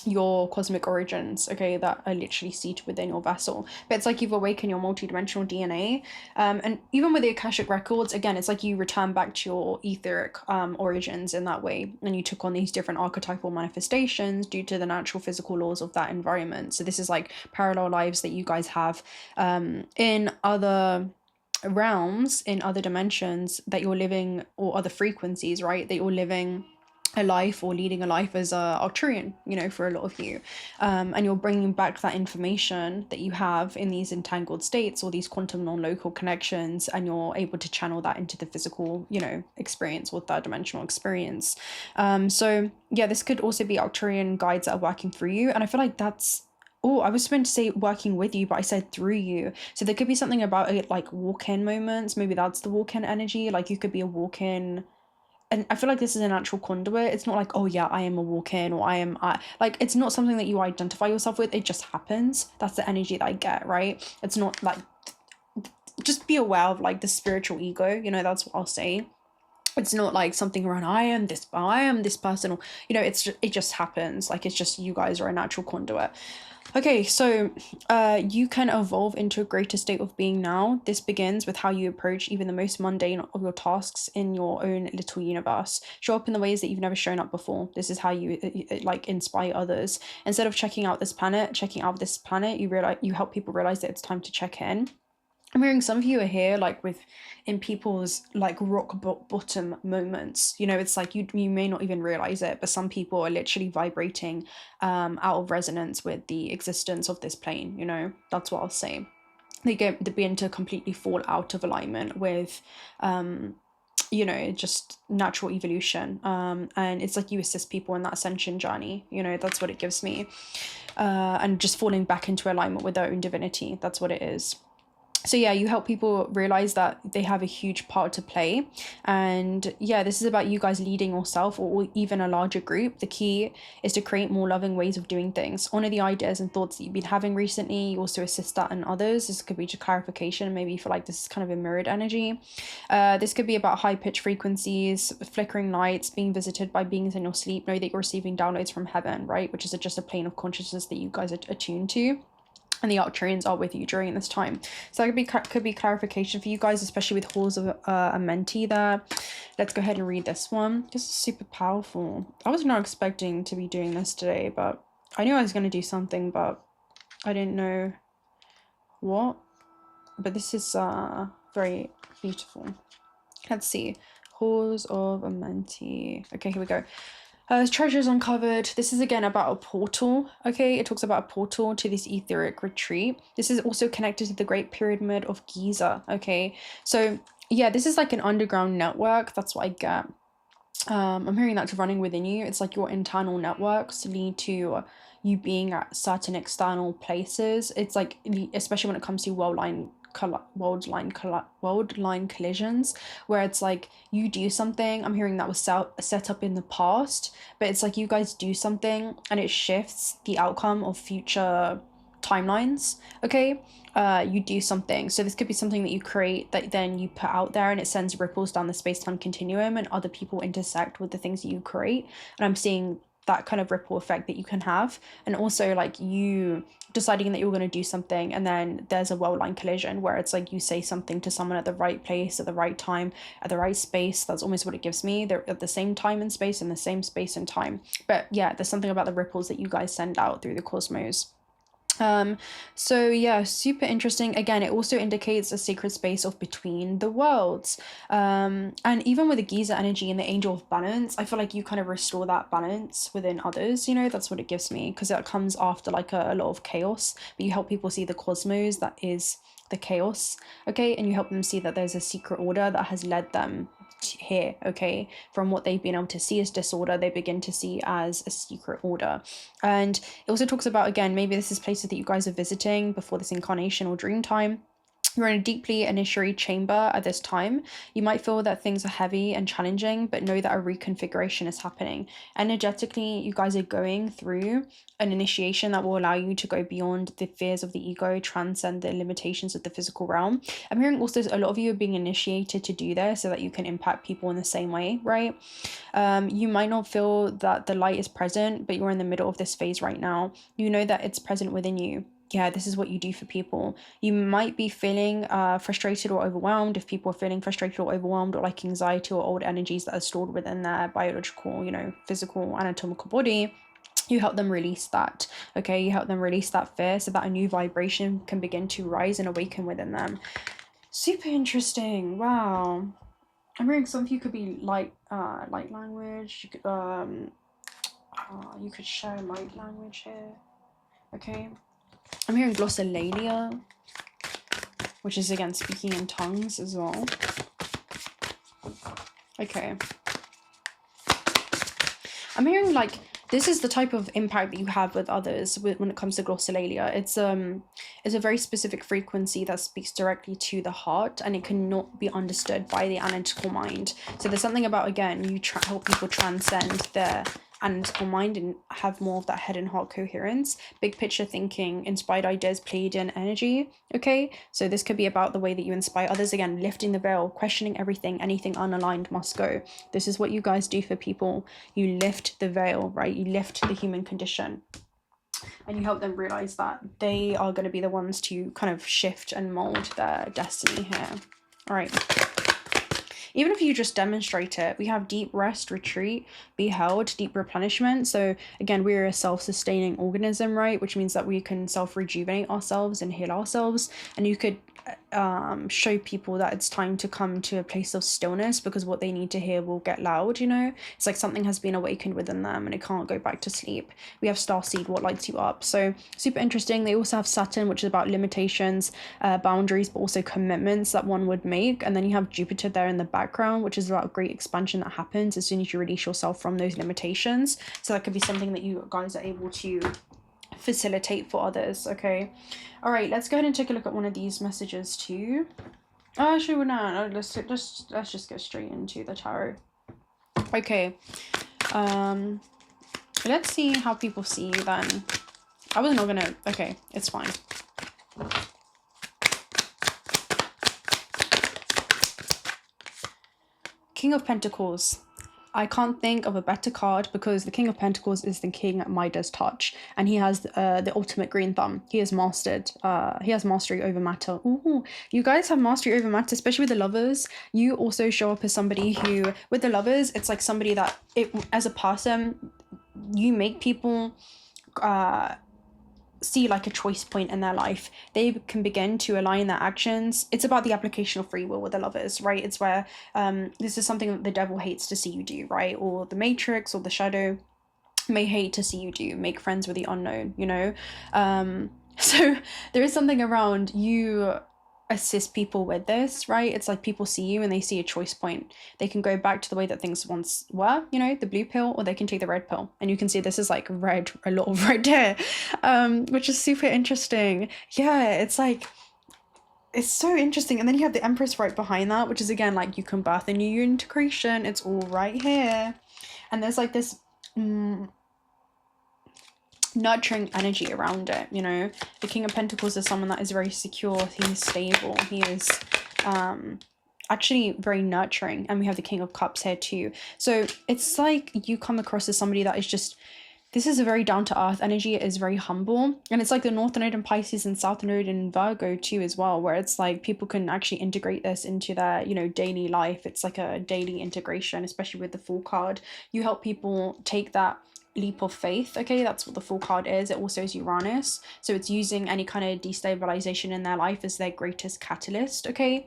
your cosmic origins, okay, that are literally seated within your vessel. But it's like you've awakened your multidimensional DNA, and even with the Akashic records, again, it's like you return back to your etheric origins in that way, and you took on these different archetypal manifestations due to the natural physical laws of that environment. So this is like parallel lives that you guys have in other realms, in other dimensions that you're living, or other frequencies, right, that you're living a life or leading a life as a Arcturian, you know, for a lot of you, and you're bringing back that information that you have in these entangled states or these quantum non-local connections, and you're able to channel that into the physical, you know, experience or third dimensional experience. So yeah, this could also be Arcturian guides that are working through you, and I feel like that's, oh, I was meant to say working with you, but I said through you. So there could be something about it, like walk-in moments. Maybe that's the walk-in energy. Like you could be a walk-in, and I feel like this is a natural conduit. It's not like, oh yeah, I am a walk-in, or like, it's not something that you identify yourself with. It just happens. That's the energy that I get, right? It's not like, just be aware of like the spiritual ego, you know, that's what I'll say. It's not like something around I am this person, or, you know, it just happens. Like, it's just, you guys are a natural conduit. Okay, so you can evolve into a greater state of being now. This begins with how you approach even the most mundane of your tasks in your own little universe. Show up in the ways that you've never shown up before. This is how you like inspire others. Instead of checking out this planet, you help people realize that it's time to check in. I'm hearing some of you are here like in people's like rock bottom moments, you know. It's like you may not even realize it, but some people are literally vibrating out of resonance with the existence of this plane, you know. That's what I'll say. They begin to completely fall out of alignment with you know, just natural evolution, and it's like you assist people in that ascension journey, you know. That's what it gives me, and just falling back into alignment with their own divinity. That's what it is. So yeah, you help people realize that they have a huge part to play. And yeah, this is about you guys leading yourself or even a larger group. The key is to create more loving ways of doing things. Honor the ideas and thoughts that you've been having recently. You also assist that in others. This could be just clarification. Maybe you feel like this is kind of a mirrored energy. This could be about high-pitched frequencies, flickering lights, being visited by beings in your sleep. Know that you're receiving downloads from heaven, right? Which is just a plane of consciousness that you guys are attuned to. And the Älvtrains are with you during this time. So that could be clarification for you guys, especially with Halls of Amenti there. Let's go ahead and read this one. This is super powerful. I was not expecting to be doing this today, but I knew I was going to do something, but I didn't know what. But this is very beautiful. Let's see. Halls of Amenti. Okay, here we go. Treasures uncovered. This is again about a portal. Okay, it talks about a portal to this etheric retreat. This is also connected to the Great Pyramid of Giza. Okay, so yeah, this is like an underground network. That's what I get. I'm hearing that's running within you. It's like your internal networks lead to you being at certain external places. It's like, especially when it comes to world line collisions, where it's like you do something. I'm hearing that was set up in the past, but it's like you guys do something and it shifts the outcome of future timelines. Okay, you do something, so this could be something that you create that then you put out there, and it sends ripples down the space-time continuum, and other people intersect with the things that you create. And I'm seeing that kind of ripple effect that you can have. And also like you deciding that you're going to do something, and then there's a world line collision where it's like you say something to someone at the right place at the right time at the right space. That's almost what it gives me. They're at the same time and space, in the same space and time. But yeah, there's something about the ripples that you guys send out through the cosmos. So yeah, super interesting. Again, it also indicates a sacred space of between the worlds. And even with the Giza energy and the angel of balance, I feel like you kind of restore that balance within others, you know, that's what it gives me, because that comes after like a lot of chaos, but you help people see the cosmos that is the chaos, okay, and you help them see that there's a secret order that has led them here, okay, from what they've been able to see as disorder, they begin to see as a secret order. And it also talks about, again, maybe this is places that you guys are visiting before this incarnation or dream time. You're in a deeply initiatory chamber at this time. You might feel that things are heavy and challenging, but know that a reconfiguration is happening. Energetically, you guys are going through an initiation that will allow you to go beyond the fears of the ego, transcend the limitations of the physical realm. I'm hearing also a lot of you are being initiated to do this so that you can impact people in the same way, right? You might not feel that the light is present, but you're in the middle of this phase right now. You know that it's present within you. Yeah, this is what you do for people. You might be feeling frustrated or overwhelmed. If people are feeling frustrated or overwhelmed, or like anxiety or old energies that are stored within their biological, you know, physical, anatomical body, you help them release that, okay? You help them release that fear so that a new vibration can begin to rise and awaken within them. Super interesting. Wow. I'm hearing some of you could be light language. You could share light language here, okay? I'm hearing glossolalia, which is again speaking in tongues as well. Okay. I'm hearing like this is the type of impact that you have with others when it comes to glossolalia. It's a very specific frequency that speaks directly to the heart, and it cannot be understood by the analytical mind. So there's something about, again, you help people transcend their analytical mind and have more of that head and heart coherence, big picture thinking, inspired ideas, Pleiadian energy, okay? So this could be about the way that you inspire others, again, lifting the veil, questioning everything, anything unaligned must go. This is what you guys do for people. You lift the veil, right? You lift the human condition, and you help them realize that they are going to be the ones to kind of shift and mold their destiny here. All right. Even if you just demonstrate it, we have deep rest, retreat, be held, deep replenishment. So again, we're a self-sustaining organism, right? Which means that we can self-rejuvenate ourselves and heal ourselves. And you could show people that it's time to come to a place of stillness, because what they need to hear will get loud, you know? It's like something has been awakened within them and it can't go back to sleep. We have starseed, what lights you up. So super interesting. They also have Saturn, which is about limitations, boundaries, but also commitments that one would make. And then you have Jupiter there in the background, which is about great expansion that happens as soon as you release yourself from those limitations. So that could be something that you guys are able to facilitate for others, okay? All right, let's go ahead and take a look at one of these messages too. Actually, we're not. Let's just get straight into the tarot. Okay. Let's see how people see you then. I was not gonna. Okay, it's fine. King of Pentacles. I can't think of a better card, because the King of Pentacles is the King Midas touch, and he has the ultimate green thumb. He has mastered. He has mastery over matter. Ooh, you guys have mastery over matter, especially with the Lovers. You also show up as somebody who, with the Lovers, it's like somebody that, as a person, you make people see like a choice point in their life. They can begin to align their actions. It's about the application of free will with the Lovers, right? It's where this is something that the devil hates to see you do, right? Or the Matrix or the Shadow may hate to see you do, make friends with the unknown, you know? So there is something around you assist people with this, right? It's like people see you and they see a choice point. They can go back to the way that things once were, you know, the blue pill, or they can take the red pill. And you can see this is like red, a lot of red here, which is super interesting. Yeah, it's like, it's so interesting. And then you have the Empress right behind that, which is again like you can birth a new integration. It's all right here. And there's like this nurturing energy around it, you know. The King of Pentacles is someone that is very secure. He's stable. He is actually very nurturing. And we have the King of Cups here too. So it's like you come across as somebody that is just, this is a very down-to-earth energy. It is very humble. And it's like the North Node in Pisces and South Node in Virgo too as well, where it's like people can actually integrate this into their, you know, daily life. It's like a daily integration, especially with the Fool card. You help people take that leap of faith. Okay, that's what the Fool card is. It also is Uranus, so it's using any kind of destabilization in their life as their greatest catalyst. Okay,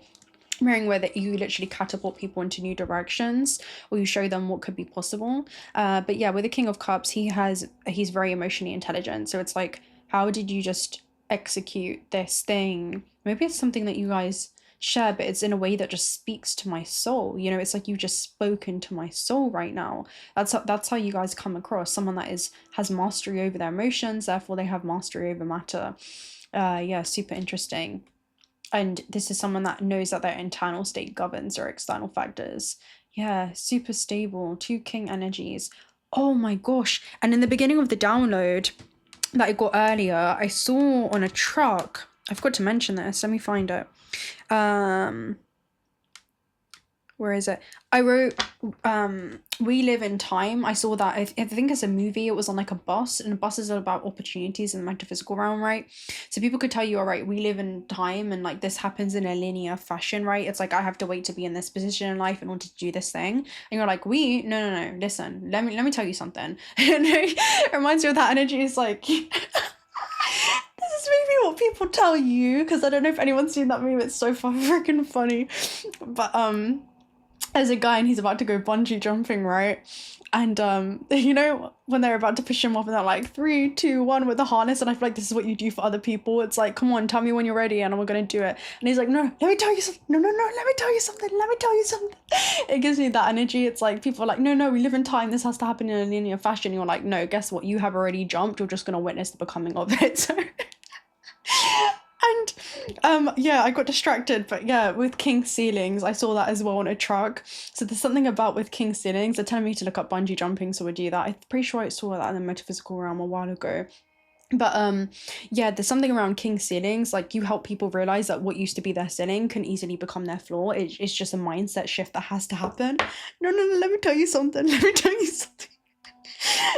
mirroring where that you literally catapult people into new directions, or you show them what could be possible. But yeah, with the King of Cups, he's very emotionally intelligent, so it's like, how did you just execute this thing? Maybe it's something that you guys share, but it's in a way that just speaks to my soul. You know, it's like you've just spoken to my soul right now. That's how you guys come across, someone that has mastery over their emotions, therefore they have mastery over matter. Yeah, super interesting. And this is someone that knows that their internal state governs their external factors. Yeah, super stable. 2 king energies. Oh my gosh. And in the beginning of the download that I got earlier, I saw on a truck, I forgot to mention this, let me find it. Where is it? I wrote, we live in time. I saw that, I think it's a movie. It was on like a bus, and buses are about opportunities in the metaphysical realm, right? So people could tell you, all right, we live in time, and like this happens in a linear fashion, right? It's like, I have to wait to be in this position in life in order to do this thing. And you're like, no, listen, let me tell you something. And it reminds me of that energy. It's like, this is maybe what people tell you, because I don't know if anyone's seen that meme. It's so freaking funny. But there's a guy and he's about to go bungee jumping, right? And you know, when they're about to push him off and they're like 3, 2, 1 with the harness, and I feel like this is what you do for other people. It's like, come on, tell me when you're ready and we're gonna do it. And he's like, no, let me tell you something. No, let me tell you something. It gives me that energy. It's like people are like, no, we live in time, this has to happen in a linear fashion. You're like, no, guess what, you have already jumped, you're just gonna witness the becoming of it. So and yeah, I got distracted, but yeah, with king ceilings, I saw that as well on a truck. So there's something about with king ceilings, they're telling me to look up bungee jumping, so I do that. I'm pretty sure I saw that in the metaphysical realm a while ago. But yeah, there's something around king ceilings, like you help people realize that what used to be their ceiling can easily become their floor. It's just a mindset shift that has to happen. No, let me tell you something.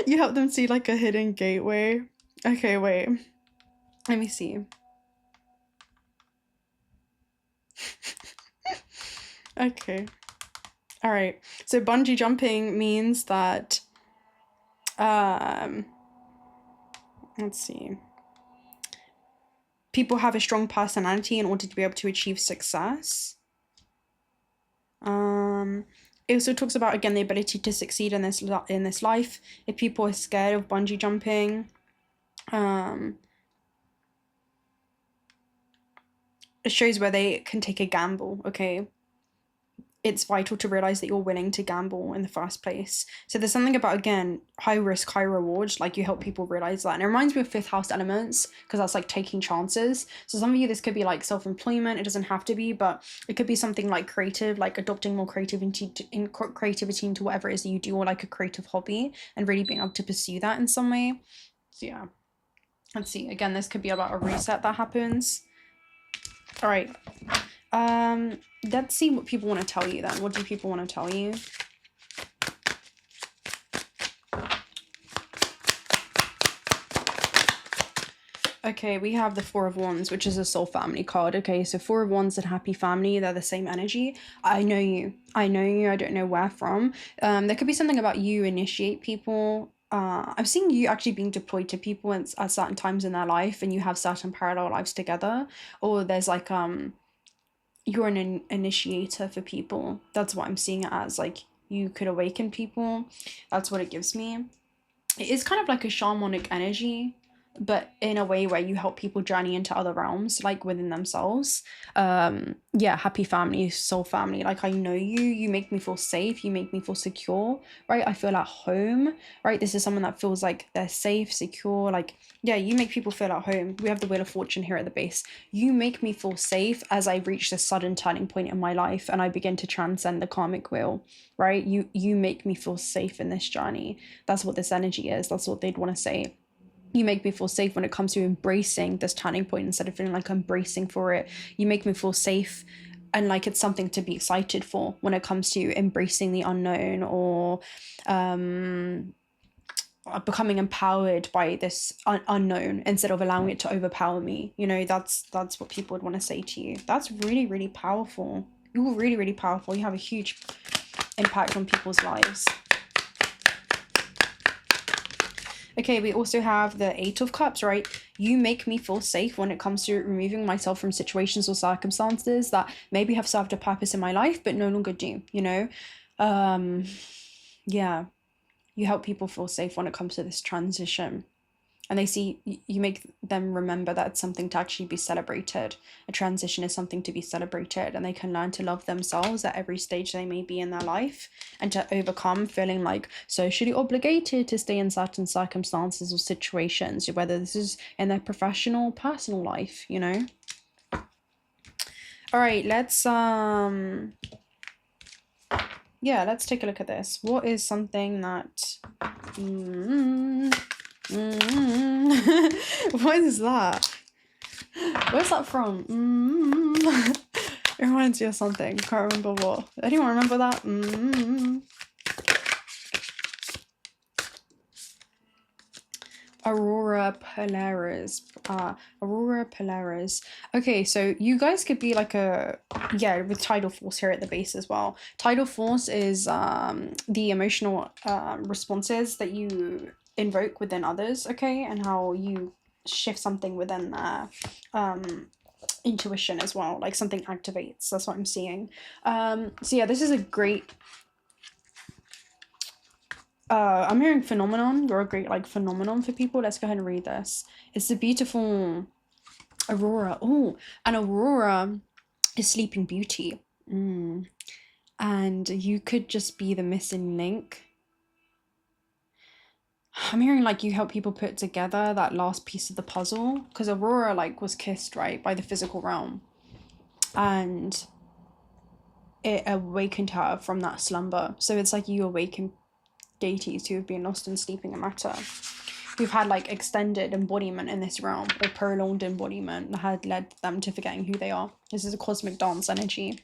You help them see like a hidden gateway. Okay, wait, let me see. Okay, all right, so bungee jumping means that let's see, people have a strong personality in order to be able to achieve success. It also talks about, again, the ability to succeed in this life. If people are scared of bungee jumping, it shows where they can take a gamble. Okay, it's vital to realize that you're willing to gamble in the first place. So there's something about, again, high risk, high reward, like you help people realize that. And it reminds me of 5th house elements, because that's like taking chances. So some of you, this could be like self-employment. It doesn't have to be, but it could be something like creative, like adopting more creativity into whatever it is that you do, or like a creative hobby, and really being able to pursue that in some way. So yeah, let's see, again, this could be about a reset that happens. All right, let's see what people want to tell you then. What do people want to tell you? Okay, we have the 4 of Wands, which is a soul family card. Okay, so 4 of Wands and happy family, they're the same energy. I know you, I don't know where from. There could be something about you initiate people. I'm seeing you actually being deployed to people at certain times in their life, and you have certain parallel lives together, or there's like you're an initiator for people. That's what I'm seeing it as. Like, you could awaken people. That's what it gives me. It is kind of like a shamanic energy, but in a way where you help people journey into other realms, like within themselves. Yeah, happy family, soul family. Like, I know you make me feel safe, you make me feel secure, right? I feel at home, right? This is someone that feels like they're safe, secure. Like, yeah, you make people feel at home. We have the Wheel of Fortune here at the base. You make me feel safe as I reach this sudden turning point in my life and I begin to transcend the karmic wheel, right? You make me feel safe in this journey. That's what this energy is. That's what they'd want to say. You make me feel safe when it comes to embracing this turning point instead of feeling like I'm bracing for it. You make me feel safe and like it's something to be excited for when it comes to embracing the unknown, or becoming empowered by this unknown instead of allowing it to overpower me. You know, that's what people would want to say to you. That's really, really powerful. You're really, really powerful. You have a huge impact on people's lives. Okay, we also have the Eight of Cups, right? You make me feel safe when it comes to removing myself from situations or circumstances that maybe have served a purpose in my life, but no longer do, you know? Yeah, you help people feel safe when it comes to this transition. And they see, you make them remember that it's something to actually be celebrated. A transition is something to be celebrated, and they can learn to love themselves at every stage they may be in their life, and to overcome feeling like socially obligated to stay in certain circumstances or situations, whether this is in their professional, personal life, you know? All right, let's take a look at this. What is something that what is that? Where's that from? It reminds me of something. Can't remember what. Anyone remember that? Aurora Polaris. Aurora Polaris. Okay, so you guys could be like with tidal force here at the base as well. Tidal force is the emotional responses that you invoke within others, okay, and how you shift something within their intuition as well, like something activates. That's what I'm seeing. So yeah, this is a great I'm hearing phenomenon. You're a great like phenomenon for people. Let's go ahead and read this. It's a beautiful aurora. Oh, an aurora is Sleeping Beauty. And you could just be the missing link. I'm hearing like you help people put together that last piece of the puzzle, because Aurora like was kissed, right, by the physical realm, and it awakened her from that slumber. So it's like you awaken deities who have been lost in sleeping and matter, who've had like extended embodiment in this realm, or prolonged embodiment that had led them to forgetting who they are. This is a cosmic dance energy.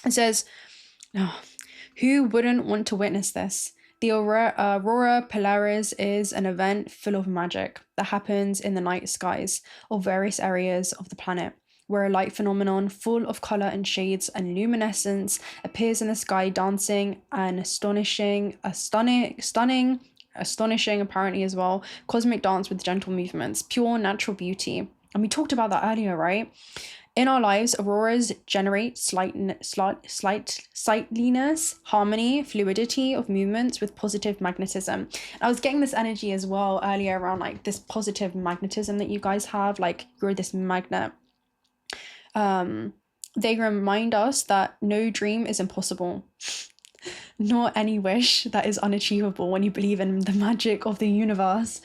It says, who wouldn't want to witness this? The Aurora Polaris is an event full of magic that happens in the night skies of various areas of the planet, where a light phenomenon full of color and shades and luminescence appears in the sky, dancing an astonishing apparently as well, cosmic dance with gentle movements, pure natural beauty. And we talked about that earlier, right? In our lives, auroras generate sightliness, harmony, fluidity of movements with positive magnetism. And I was getting this energy as well earlier around like this positive magnetism that you guys have, like you're this magnet. They remind us that no dream is impossible, nor any wish that is unachievable when you believe in the magic of the universe.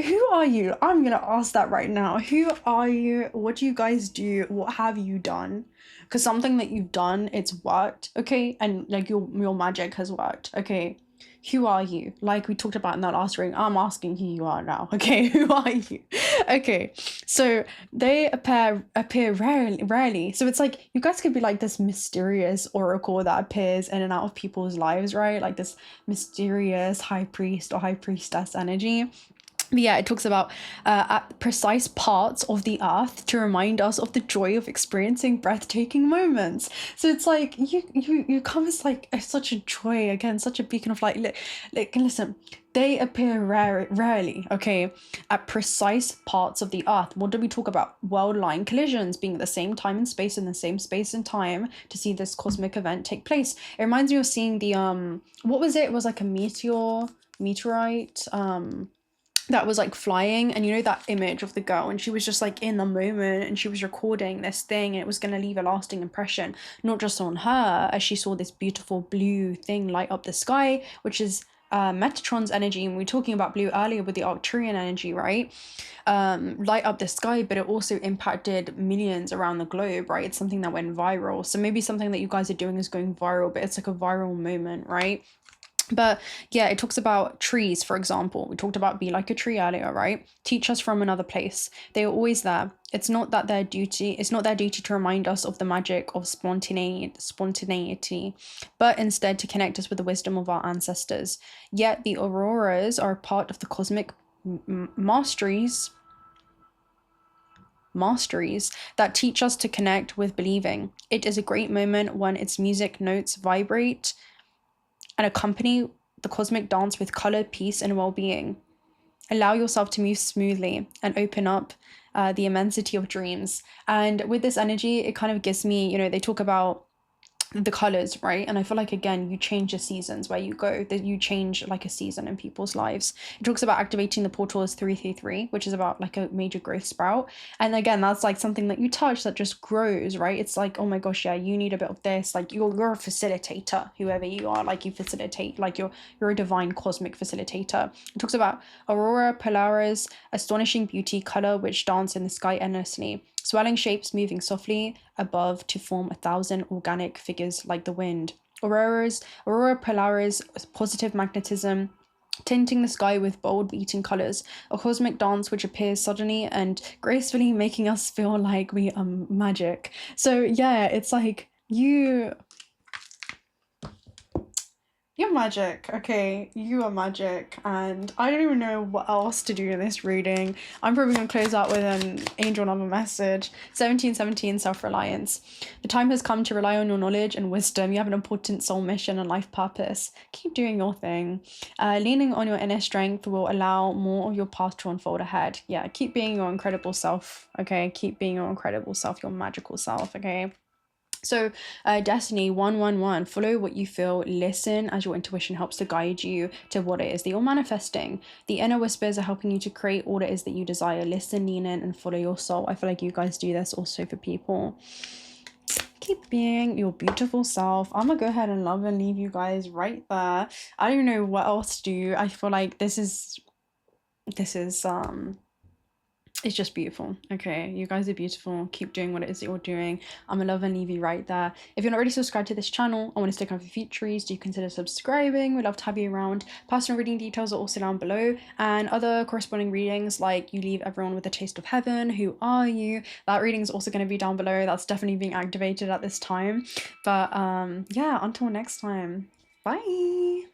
Who are you? I'm gonna ask that right now. Who are you? What do you guys do? What have you done? Because something that you've done, it's worked, okay? And like your magic has worked, okay? Who are you? Like we talked about in that last ring, I'm asking who you are now, okay? Who are you? Okay, so they appear rarely. So it's like you guys could be like this mysterious oracle that appears in and out of people's lives, right? Like this mysterious high priest or high priestess energy. But yeah, it talks about at precise parts of the earth to remind us of the joy of experiencing breathtaking moments. So it's like you come as like such a joy, again, such a beacon of light. Like listen, they appear rarely, okay, at precise parts of the earth. What do we talk about? World-line collisions, being at the same time and space, in the same space and time to see this cosmic event take place. It reminds me of seeing the what was it? It was like a meteorite that was like flying, and you know that image of the girl, and she was just like in the moment, and she was recording this thing, and it was going to leave a lasting impression, not just on her, as she saw this beautiful blue thing light up the sky, which is Metatron's energy. And we were talking about blue earlier with the Arcturian energy, right? Light up the sky, but it also impacted millions around the globe, right? It's something that went viral. So maybe something that you guys are doing is going viral, but it's like a viral moment, right? But yeah, it talks about trees, for example. We talked about be like a tree earlier, right? Teach us from another place. They are always there. It's not their duty to remind us of the magic of spontaneity, but instead to connect us with the wisdom of our ancestors. Yet the auroras are a part of the cosmic masteries that teach us to connect with believing. It is a great moment when its music notes vibrate and accompany the cosmic dance with color, peace, and well-being. Allow yourself to move smoothly and open up the immensity of dreams. And with this energy, it kind of gives me, they talk about the colors, right? And I feel like, again, you change the seasons where you go, that you change like a season in people's lives. It talks about activating the portal as 333, which is about like a major growth sprout. And again, that's like something that you touch that just grows, right? It's like, oh my gosh, yeah, you need a bit of this. Like you're a facilitator, whoever you are, like you facilitate, like you're a divine cosmic facilitator. It talks about aurora polaris, astonishing beauty, color which dance in the sky endlessly, swelling shapes moving softly above to form 1,000 organic figures like the wind. Aurora polaris, positive magnetism, tinting the sky with bold beating colors, a cosmic dance which appears suddenly and gracefully, making us feel like we are magic. So yeah, it's like you're magic, okay? You are magic, and I don't even know what else to do in this reading. I'm probably going to close out with an angel number message. 1717, self-reliance. The time has come to rely on your knowledge and wisdom. You have an important soul mission and life purpose. Keep doing your thing. Leaning on your inner strength will allow more of your path to unfold ahead. Yeah, keep being your incredible self, okay? Keep being your incredible self, your magical self, okay? So destiny 111, follow what you feel, listen as your intuition helps to guide you to what it is that you're manifesting. The inner whispers are helping you to create all it is that you desire. Listen, lean in, and follow your soul. I feel like you guys do this also for people. Keep being your beautiful self. I'm gonna go ahead and love and leave you guys right there. I don't know what else to do. I feel like this is it's just beautiful. Okay, you guys are beautiful. Keep doing what it is that you're doing. I'm gonna love and leave you right there. If you're not already subscribed to this channel, I want to stick on for features. Do consider subscribing? We'd love to have you around. Personal reading details are also down below, and other corresponding readings like You Leave Everyone with a Taste of Heaven, Who Are You? That reading is also going to be down below. That's definitely being activated at this time. But yeah, until next time. Bye.